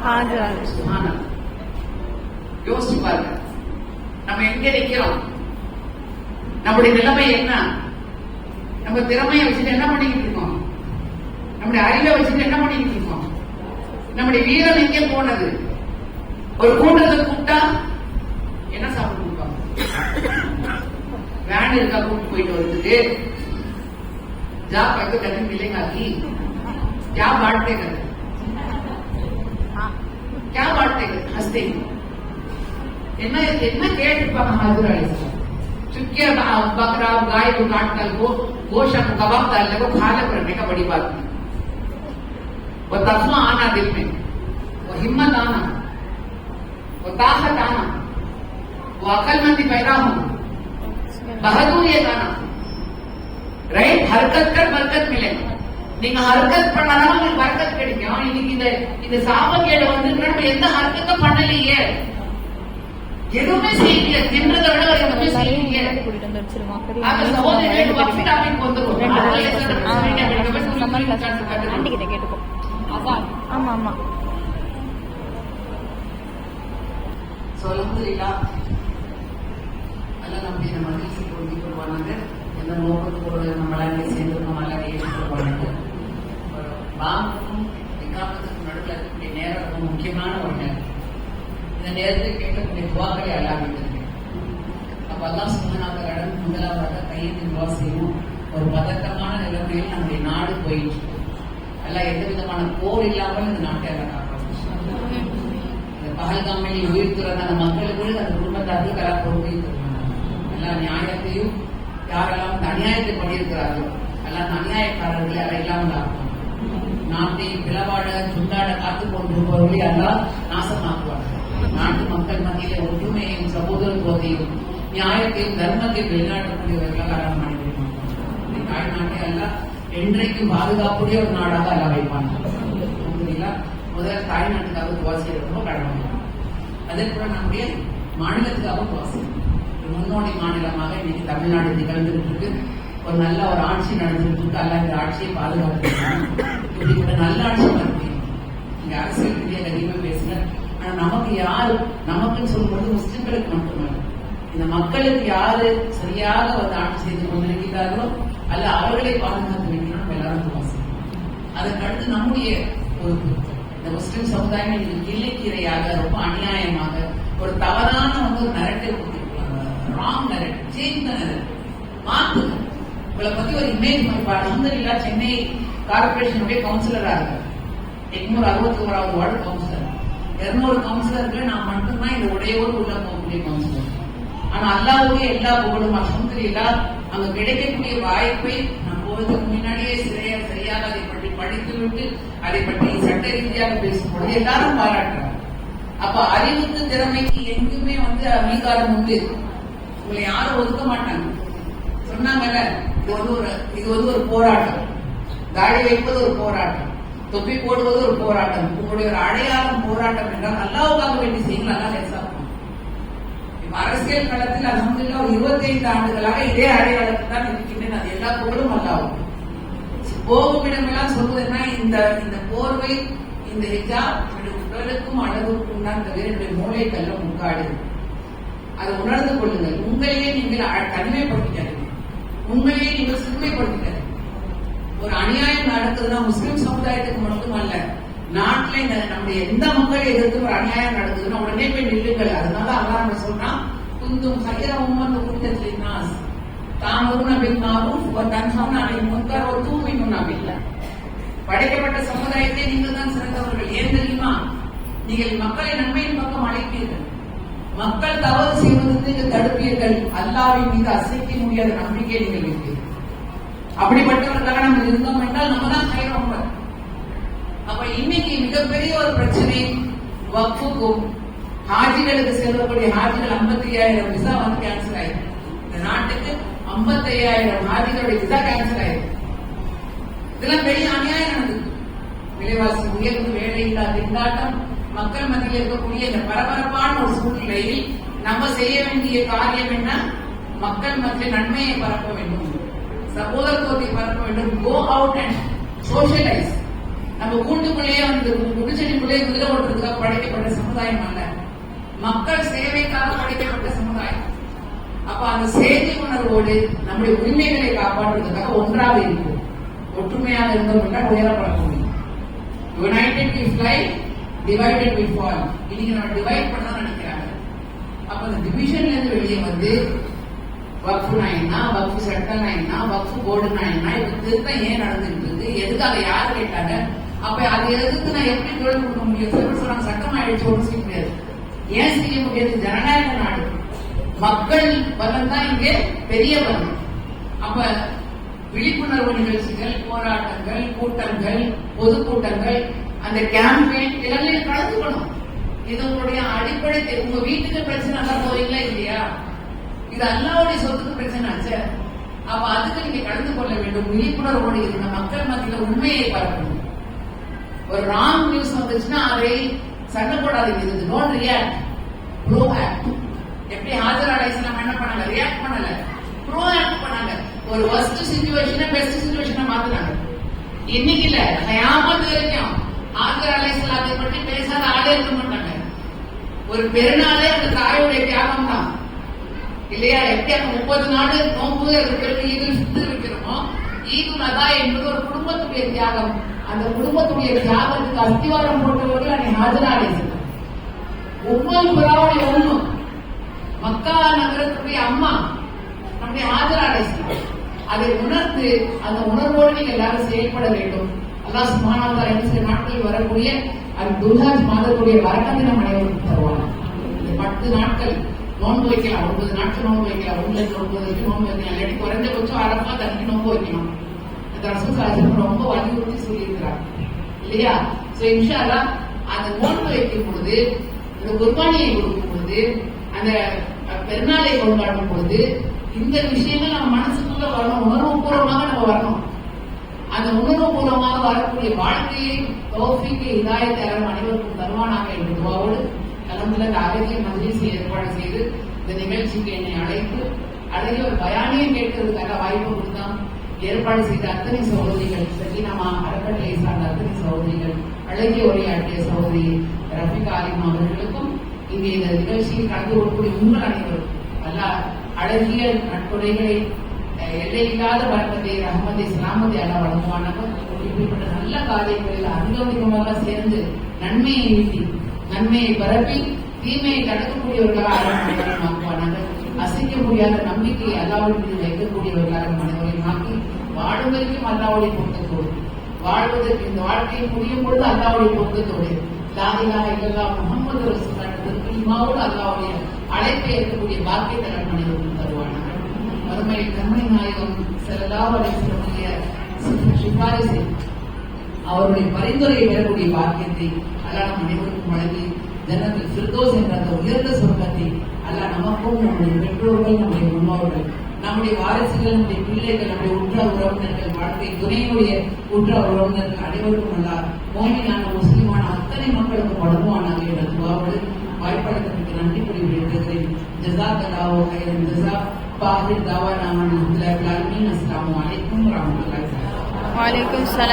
A: ஹாஜரா. சுப்ஹானல்லாஹ், யோசிச்சு பாருங்க, நம்ம எங்க நிக்கிறோம், நம்முடைய நிலைமை என்ன, நம்ம திறமையை வச்சுட்டு என்ன பண்ணிக்கிட்டு இருக்கோம், நம்முடைய அறிவை வச்சுட்டு என்ன பண்ணிக்கிட்டு இருக்கோம், நம்முடைய வீரம் எங்கே போனது. ஒரு கூட்டத்தை கூப்பிட்டா என்ன சாப்பிட்டு கொடுப்பாங்க? வேன் இருக்கா கூப்பிட்டு போயிட்டு வருதுக்கு? जा करके कभी मिलेगा कि क्या बांटते कर, क्या बांटते कर, हंसते என்ன கேட்டுப்பாங்க ஹாஜரா அலைஹிஸ்ஸலாம். चुपके बकरा गाय को काट कर वो गोश्त को कबाब डालने को खाने करने का बड़ी बात है. वो तकवा आना दिल में, वो हिम्मत आना, वो ताकत आना, वो अकलमंदी पैदा होना, बहादुरियत आना, ரைட். ஹர்கத் கர் பர்கத் மிலேगा. நீங்க ஹர்கத் பண்ணாதான் உங்களுக்கு பர்கத் கிடைக்கும். இன்னைக்கு இந்த சாபக்கேடு வந்து நம்ம எந்த ஹர்கத்தும் பண்ணலையே, எதுவுமே செய்யல, தின்றதை விட எதுவுமே செய்யலையே. அந்த சகோதரர்கள் வக்ஃப் டாபிக் வந்துரும்.
B: ஆமா ஆமா
A: அல்ஹம்துலில்லாஹ் நம்முடைய இந்த மகிழ்ச்சி கொண்டு போனாங்க. எந்த நோக்கத்தோடு நம்மளாலே சேர்ந்து நம்மளாலே ஏற்றுக்கொள்வாங்க. பாம்புக்கும் விகாமத்துக்கும் நடுவில் இருக்கக்கூடிய நேரம் ரொம்ப முக்கியமான ஒரு நேரம். இந்த நேரத்தில் கேட்கக்கூடிய துவாக்களை அல்லாவிட்டு அப்ப அல்லாஹ் சுப்ஹானஹு வ தஆலா முதலாவதாக கையெழுத்து துவா செய்வோம். ஒரு பதட்டமான நிலைமையில் நம்முடைய நாடு போயிட்டு எல்லாம் எந்த விதமான போர் இல்லாமல் இந்த நாட்டை எல்லாம் காப்பாற்று. இந்த பகல்காமில் உயிர்த்துறத அந்த மக்களுக்கு அந்த குடும்பத்தாருக்கு எல்லாம் பொறுப்பை எல்லா நியாயத்தையும் யாரெல்லாம் இந்த அநியாயத்தை பண்ணியிருக்கிறார்களோ எல்லாம் அநியாயக்காரர்களை எல்லாம் இல்லாமல் ஆகும். நாட்டை பிளவாட துண்டாட காத்துக் கொண்டிருப்பவர்களை எல்லாம் நாசமாக்குவார்கள். நாட்டு மக்கள் மத்தியில ஒற்றுமையையும் சகோதரத்துவத்தையும் நியாயத்தையும் தர்மத்தையும் வெளிநாட்டக்கூடியவர்கள் எல்லாம் பண்ணியிருப்பாங்க. தாய்நாட்டை எல்லாம் என்றைக்கும் பாதுகாப்புடைய ஒரு நாடாக எல்லாம் வைப்பாங்க. முதல்ல தாய்நாட்டுக்காக துவா செய்யறப்போ கடமை. அதே போல நம்முடைய மாநிலத்துக்காக துவா செய்யணும். முன்னோடி மாநிலமாக இன்னைக்கு தமிழ்நாடு திகழ்ந்துட்டு இருக்கு. ஒரு நல்ல ஒரு ஆட்சி நடந்துட்டு இருக்கு. அல்ல இந்த ஆட்சியை பாதுகாக்கணும். இப்படிப்பட்ட நல்ல ஆட்சி நடத்தி இங்க அரசியல் ரீதியாக அதிகமாக பேசல. ஆனா நமக்கு யாரு நமக்குன்னு சொல்லும்போது முஸ்லிம்களுக்கு மட்டுமல்ல, இந்த மக்களுக்கு யாரு சரியாக வந்து ஆட்சி செய்து கொண்டிருக்கிறார்களோ அல்ல அவர்களை பாதுகாத்து வைக்கணும். நம்ம எல்லாரும் துவா செய்யணும். அதற்கடுத்து நம்முடைய இந்த முஸ்லிம் சமுதாயம் இன்னைக்கு கிள்ளைக்கீரையாக ரொம்ப அநியாயமாக ஒரு தவறான வந்து ஒரு narrative wrong narrative change the narrative மாத்துங்க. உங்களை பத்தி ஒரு இமேஜ் அல்ஹம்துலில்லாஹ் சென்னை கார்பரேஷனுடைய கவுன்சிலரா இருக்கு. 861வது வார்டு கவுன்சிலர். 200 கவுன்சிலர்களை நான் மட்டும்தான் இந்த உடையோடு உள்ள போகக்கூடிய கவுன்சிலர். ஆனா அல்லாஹ்வுடைய எல்லா புகழும் அல்ஹம்துலில்லாஹ் அங்க கிடைக்கக்கூடிய வாய்ப்பை நான் போவதற்கு முன்னாடியே சரியாக அதை பற்றி படித்து விட்டு அதை பற்றி சட்ட ரீதியாக பேசும்போது எல்லாரும் பாராட்டுறாங்க. அப்ப அறிவுக்கு திறமைக்கு எங்குமே வந்து அங்கீகாரம் உண்டு. உங்களை யாரும் ஒதுக்க மாட்டாங்க. சொன்னாங்கல்ல, இது வந்து ஒரு போராட்டம். தாடி வைப்பது ஒரு போராட்டம், தொப்பி போடுவது ஒரு போராட்டம். உங்களுடைய ஒரு அடையாளம் போராட்டம் என்றால் அல்லாஹ்வுக்காக வேண்டி செய்யுங்கள். நல்லா பேசலாம். இப்ப அரசியல் களத்தில் அல்ஹம்துலில்லாஹ் ஒரு 25 ஆண்டுகளாக இதே அடையாளத்தில் தான் இருக்கின்றன. அது எல்லா புகழும் அல்லாஹ்வுக்கு. போகும் இடமெல்லாம் சொல்வதுன்னா இந்த போர்வை இந்த ஹிஜாப் உடலுக்கும் அழகுக்கும் தான் தவிர மூளை கல்ல முக்காடு. அதை உணர்ந்து கொள்ளுங்கள். உங்களையே நீங்கள் தனிமைப்படுத்திக்காதீங்க. உங்களையே நீங்கள் சிறுமைப்படுத்திக்காதீங்க. ஒரு அநியாயம் நடக்குதுன்னா முஸ்லிம் சமுதாயத்துக்கு மட்டுமல்ல, நாட்டில் நம்முடைய எந்த மக்களை எதிர்த்து ஒரு அநியாயம் நடக்குதுன்னா உடனே போய் நில்லுங்கள். அதனால அல்லாஹ் நம்ம சொல்றான், குந்தும் ஹைர உம்மத்து குந்தத் லின்னாஸ் தஅமுருன பில் மஅரூஃப் வ தன்ஹவுன அனில் முன்கர் வ து'மினூன பில்லாஹ். படைக்கப்பட்ட சமுதாயத்தை நீங்கள் தான் சிறந்தவர்கள். ஏன் தெரியுமா? நீங்கள் மக்களை நன்மையின் பக்கம் அழைப்பீர்கள். மக்கள் தவறு செய்வதற்கு நீங்கள் தடுப்பீர்கள். அல்லாஹ்வின் மீது அசைக்க முடியாத நம்பிக்கை நீங்கள் வைப்பீர்கள். அப்படிப்பட்டவர்களாக நம்ம இருந்தோம் என்றால் நம்ம தான் ஹைர உம்மத். அப்ப இன்னைக்கு மிகப்பெரிய ஒரு பிரச்சனை வக்ஃபுக்கும் ஹாஜிகளுக்கு செல்லக்கூடிய ஹாஜிகள் 55,000 விசா வந்து கேன்சல் ஆயிருக்கு. இந்த நாட்டுக்கு 55,000 ஹாஜிகளுடைய விசா கேன்சல் ஆயிருக்கு. இதெல்லாம் பெரிய அநியாயம் நடந்தது. விலைவாசி உயர்வு, வேலையில்லா திண்டாட்டம், மக்கள் மத்தியில் இருக்கக்கூடிய இந்த பரபரப்பான ஒரு சூழ்நிலையில் நம்ம செய்ய வேண்டிய காரியம் என்ன? மக்கள் மத்தியில் நன்மையை பரப்ப வேண்டும், சகோதரத்துவத்தை பரப்ப வேண்டும். Go out and socialise. நம்ம கூண்டுக்குள்ளேயே வந்து குடிச்செடிக்குள்ளேயே குதிரை ஓட்டுறதுக்காக படைக்கப்பட்ட சமுதாயம் அல்ல, மக்கள் சேவைக்காக படைக்கப்பட்ட சமுதாயம். அப்ப அந்த சேவை உணர்வோடு நம்முடைய உரிமைகளை காப்பாற்றுவதற்காக ஒன்றாக இருக்கும். ஒற்றுமையாக இருந்தோம் என்றால் உயரப்பட முடியும். United we fly, divided we fall. இன்னைக்கு நம்ம டிவைட் பண்ண நினைக்கிறாங்க. அப்ப அந்த டிவிஷன்ல இருந்து வெளியே வந்து வக்ஃபுனா என்ன, வக்ஃபு சட்டம்னா என்ன, வக்ஃபு போர்டுனா என்ன, இப்ப திருத்தம் ஏன் நடந்துட்டு இருக்கு, எதுக்காக யாரு கேட்டாங்க, அப்ப அதை எதிர்த்து நான் எப்படி தொழில் கொடுக்க முடியும்? சொல்றாங்க சட்டம் ஆயிடுச்சு, ஒன்றும் செய்ய முடியாது. ஏன் செய்ய முடியாது? ஜனநாயக நாடு, மக்கள் பலம் தான் இங்கே பெரிய பலம். அப்ப விழிப்புணர்வு நிகழ்ச்சிகள், போராட்டங்கள், கூட்டங்கள், பொதுக்கூட்டங்கள், அந்த கேம்பெயின் இதெல்லாம் கலந்துக்கணும். இது உங்களுடைய அடிப்படை. உங்க வீட்டுக்கு பிரச்சனை நல்லா போறீங்களா இல்லையா? இது அல்லாஹ்வுடைய சொத்துக்கு பிரச்சனை ஆச்சு. அப்ப அதுக்கு நீங்க கலந்து கொள்ள வேண்டும். விழிப்புணர்வோடு இருந்த மக்கள் மத்தியில உண்மையை பரப்பணும். ஒரு ராங் நியூஸ் வந்துச்சுன்னா அதை சண்டை போடாதீங்க. Don't react, bro act. எப்படி ஹாஜர் அலைஹிஸ்ஸலாம் என்ன பண்ணாங்க? ரியாக்ட் பண்ணல, ப்ரோ ஆக்ட் பண்ணாங்க. ஒரு வர்ஸ்ட் சிச்சுவேஷனை பெஸ்ட் சிச்சுவேஷனை மாத்தினாங்க. இன்னைக்கு இல்ல, கியாமத் வரைக்கும் ஹாஜர் அலைஹிஸ்ஸலாத்தை பற்றி பேசாத ஆளே இருக்க மாட்டாங்க. ஒரு பெருநாளே அந்த தாயுடைய தியாகம் தான் இல்லையா? எப்படி அந்த 30 நாடு நோம்பு ஈது சுத்து வைக்கிறோமோ, ஈதுல் அதா என்பது ஒரு குடும்பத்துடைய தியாகம். அந்த குடும்பத்துடைய தியாகத்துக்கு அஸ்திவாரம் போட்டவர்கள் அன்னை ஹாஜரா அலைஹிஸ்ஸலாம். உம்முல் குராவுடைய உம்மு, மக்கா நகரத்துடைய அம்மா நம்முடைய ஹாஜரா அலைஹிஸ்ஸலாம். அதை உணர்ந்து அந்த உணர்வோடு நீங்க எல்லாரும் செயல்பட வேண்டும். அல்லாஹ் சுப்ஹானஹு வ தஆலா இந்த சில நாட்களில் வரக்கூடிய அந்த துல்ஹஜ் மாதத்துடைய வரக்கத்தை நம்ம அனைவருக்கும் தருவாங்க. 10 நாட்கள் நோன்பு வைக்கலாம், 9 நாட்கள் நோன்பு வைக்கலாம், 1 9 வரைக்கும் நோன்பு வைக்கலாம், இல்லாட்டி குறைஞ்சபட்சம் அரப்பா தண்ணி நோன்பு வைக்கணும். ரசூல் ஸல்லல்லாஹு அலைஹி வஸல்லம் ரொம்ப வலியுறுத்தி சொல்லியிருக்கிறார் இல்லையா? சோ இன்ஷா அல்லாஹ் அந்த நோன்பு வைக்கும் பொழுது, இந்த குர்பானியை கொடுக்கும் பொழுது, அந்த பெருநாளை கொண்டாடும் பொழுது இந்த விஷயங்கள் நம்ம மனசுக்குள்ள வரணும், உணர்வுபூர்வமாக நம்ம வரணும். அந்த உணர்வுபூர்வமாக வரக்கூடிய வாழ்க்கையை தௌஃபீக்கை ஹிதாயத்தை எல்லாம் அனைவருக்கும் தருவானாக என்ற துஆவோடு அல்ஹம்துலில்லாஹ் அழகிய மஜ்லிஸை ஏற்பாடு செய்து இந்த நிகழ்ச்சிக்கு என்னை அழைத்து அழகிய ஒரு பயானையும் கேட்கறதுக்காக வாய்ப்பு கொடுத்தான் ஏற்பாடு செய்த அத்தனை சகோதரிகள், சகீனாமா அறக்கட்டளை சார்ந்த அத்தனை சகோதரிகள், அழகிய உரையாற்றிய சகோதரி ரஃபிகா ஆலிமா அவர்களுக்கும் இங்கே இந்த நிகழ்ச்சியில் கலந்து கொள்ளக்கூடிய உங்கள் அனைவருக்கும் அல்லாஹ் அழகிய நட்புரைகளை எல்லையில்லாத வரக்கத்தை ரஹ்மத்தை சலாமத்தை அல்லாஹ் வழங்குவானாக. இப்படிப்பட்ட நல்ல காரியங்களில் அதிகமாக சேர்ந்து நன்மையை ஈட்டி நன்மையை பரப்பி தீமையை தடுக்கக்கூடியவர்களாக ஆக்குவானாக. அசைக்க முடியாத நம்பிக்கையை அல்லாஹ்வின் மீது வைக்கக்கூடியவர்களாக மனிதர்களையும் ஆக்கி வாழும் வரைக்கும் அல்லாஹ்வுடைய பொருத்தத்தோடு வாழ்வதற்கு இந்த வாழ்க்கையை முடியும் பொழுது அல்லாஹ்வுடைய பொருத்தத்தோடு லா இலாஹா இல்லல்லாஹ் முஹம்மது ரசூலுல்லாஹ் திருக்கலிமாவோடு அல்லாஹ்வுடைய அழைப்பை ஏற்கக்கூடிய பாக்கியத்தை நம் மனிதர்களுக்கு தருவானாக. மறுமை கண்மணி நாயகம் ஸல்லல்லாஹு அலைஹி வஸல்லம் சிபாரிசை அவருடைய பரிந்துரையை பெறக்கூடிய பாக்கியத்தை அல்லாஹ் நம் அனைவருக்கும் வழங்கி ஜன்னத்துல் ஃபிர்தௌஸ் என்ற அந்த உயர்ந்த சொர்க்கத்தை அல்லாஹ் நமக்கும், நம்முடைய பெற்றோர்கள், நம்முடைய முன்னோர்கள், நம்முடைய வாரிசுகள், நம்முடைய பிள்ளைகள், நம்முடைய உற்ற உறவினர்கள், வாழ்க்கை துணையுடைய உற்ற உறவினர்கள் அனைவருக்கும் அல்லாஹ் மோமினான முஸ்லிமான அத்தனை மக்களுக்கும் வழங்குவானாக என்ற துஆவோடு வாய்ப்பளித்ததற்கு நன்றி கூறி விடைபெறுகிறேன். ஜஸாக்கல்லாஹு கைரன் ஜஸா. பாஹிர் தாவானா அல்ஹம்துலில்லாஹி ரப்பில் ஆலமீன். அஸ்ஸலாமு அலைக்கும் வரஹ்மத்துல்லாஹி வபரகாத்துஹு.
B: வலைக்கும் சலாம்.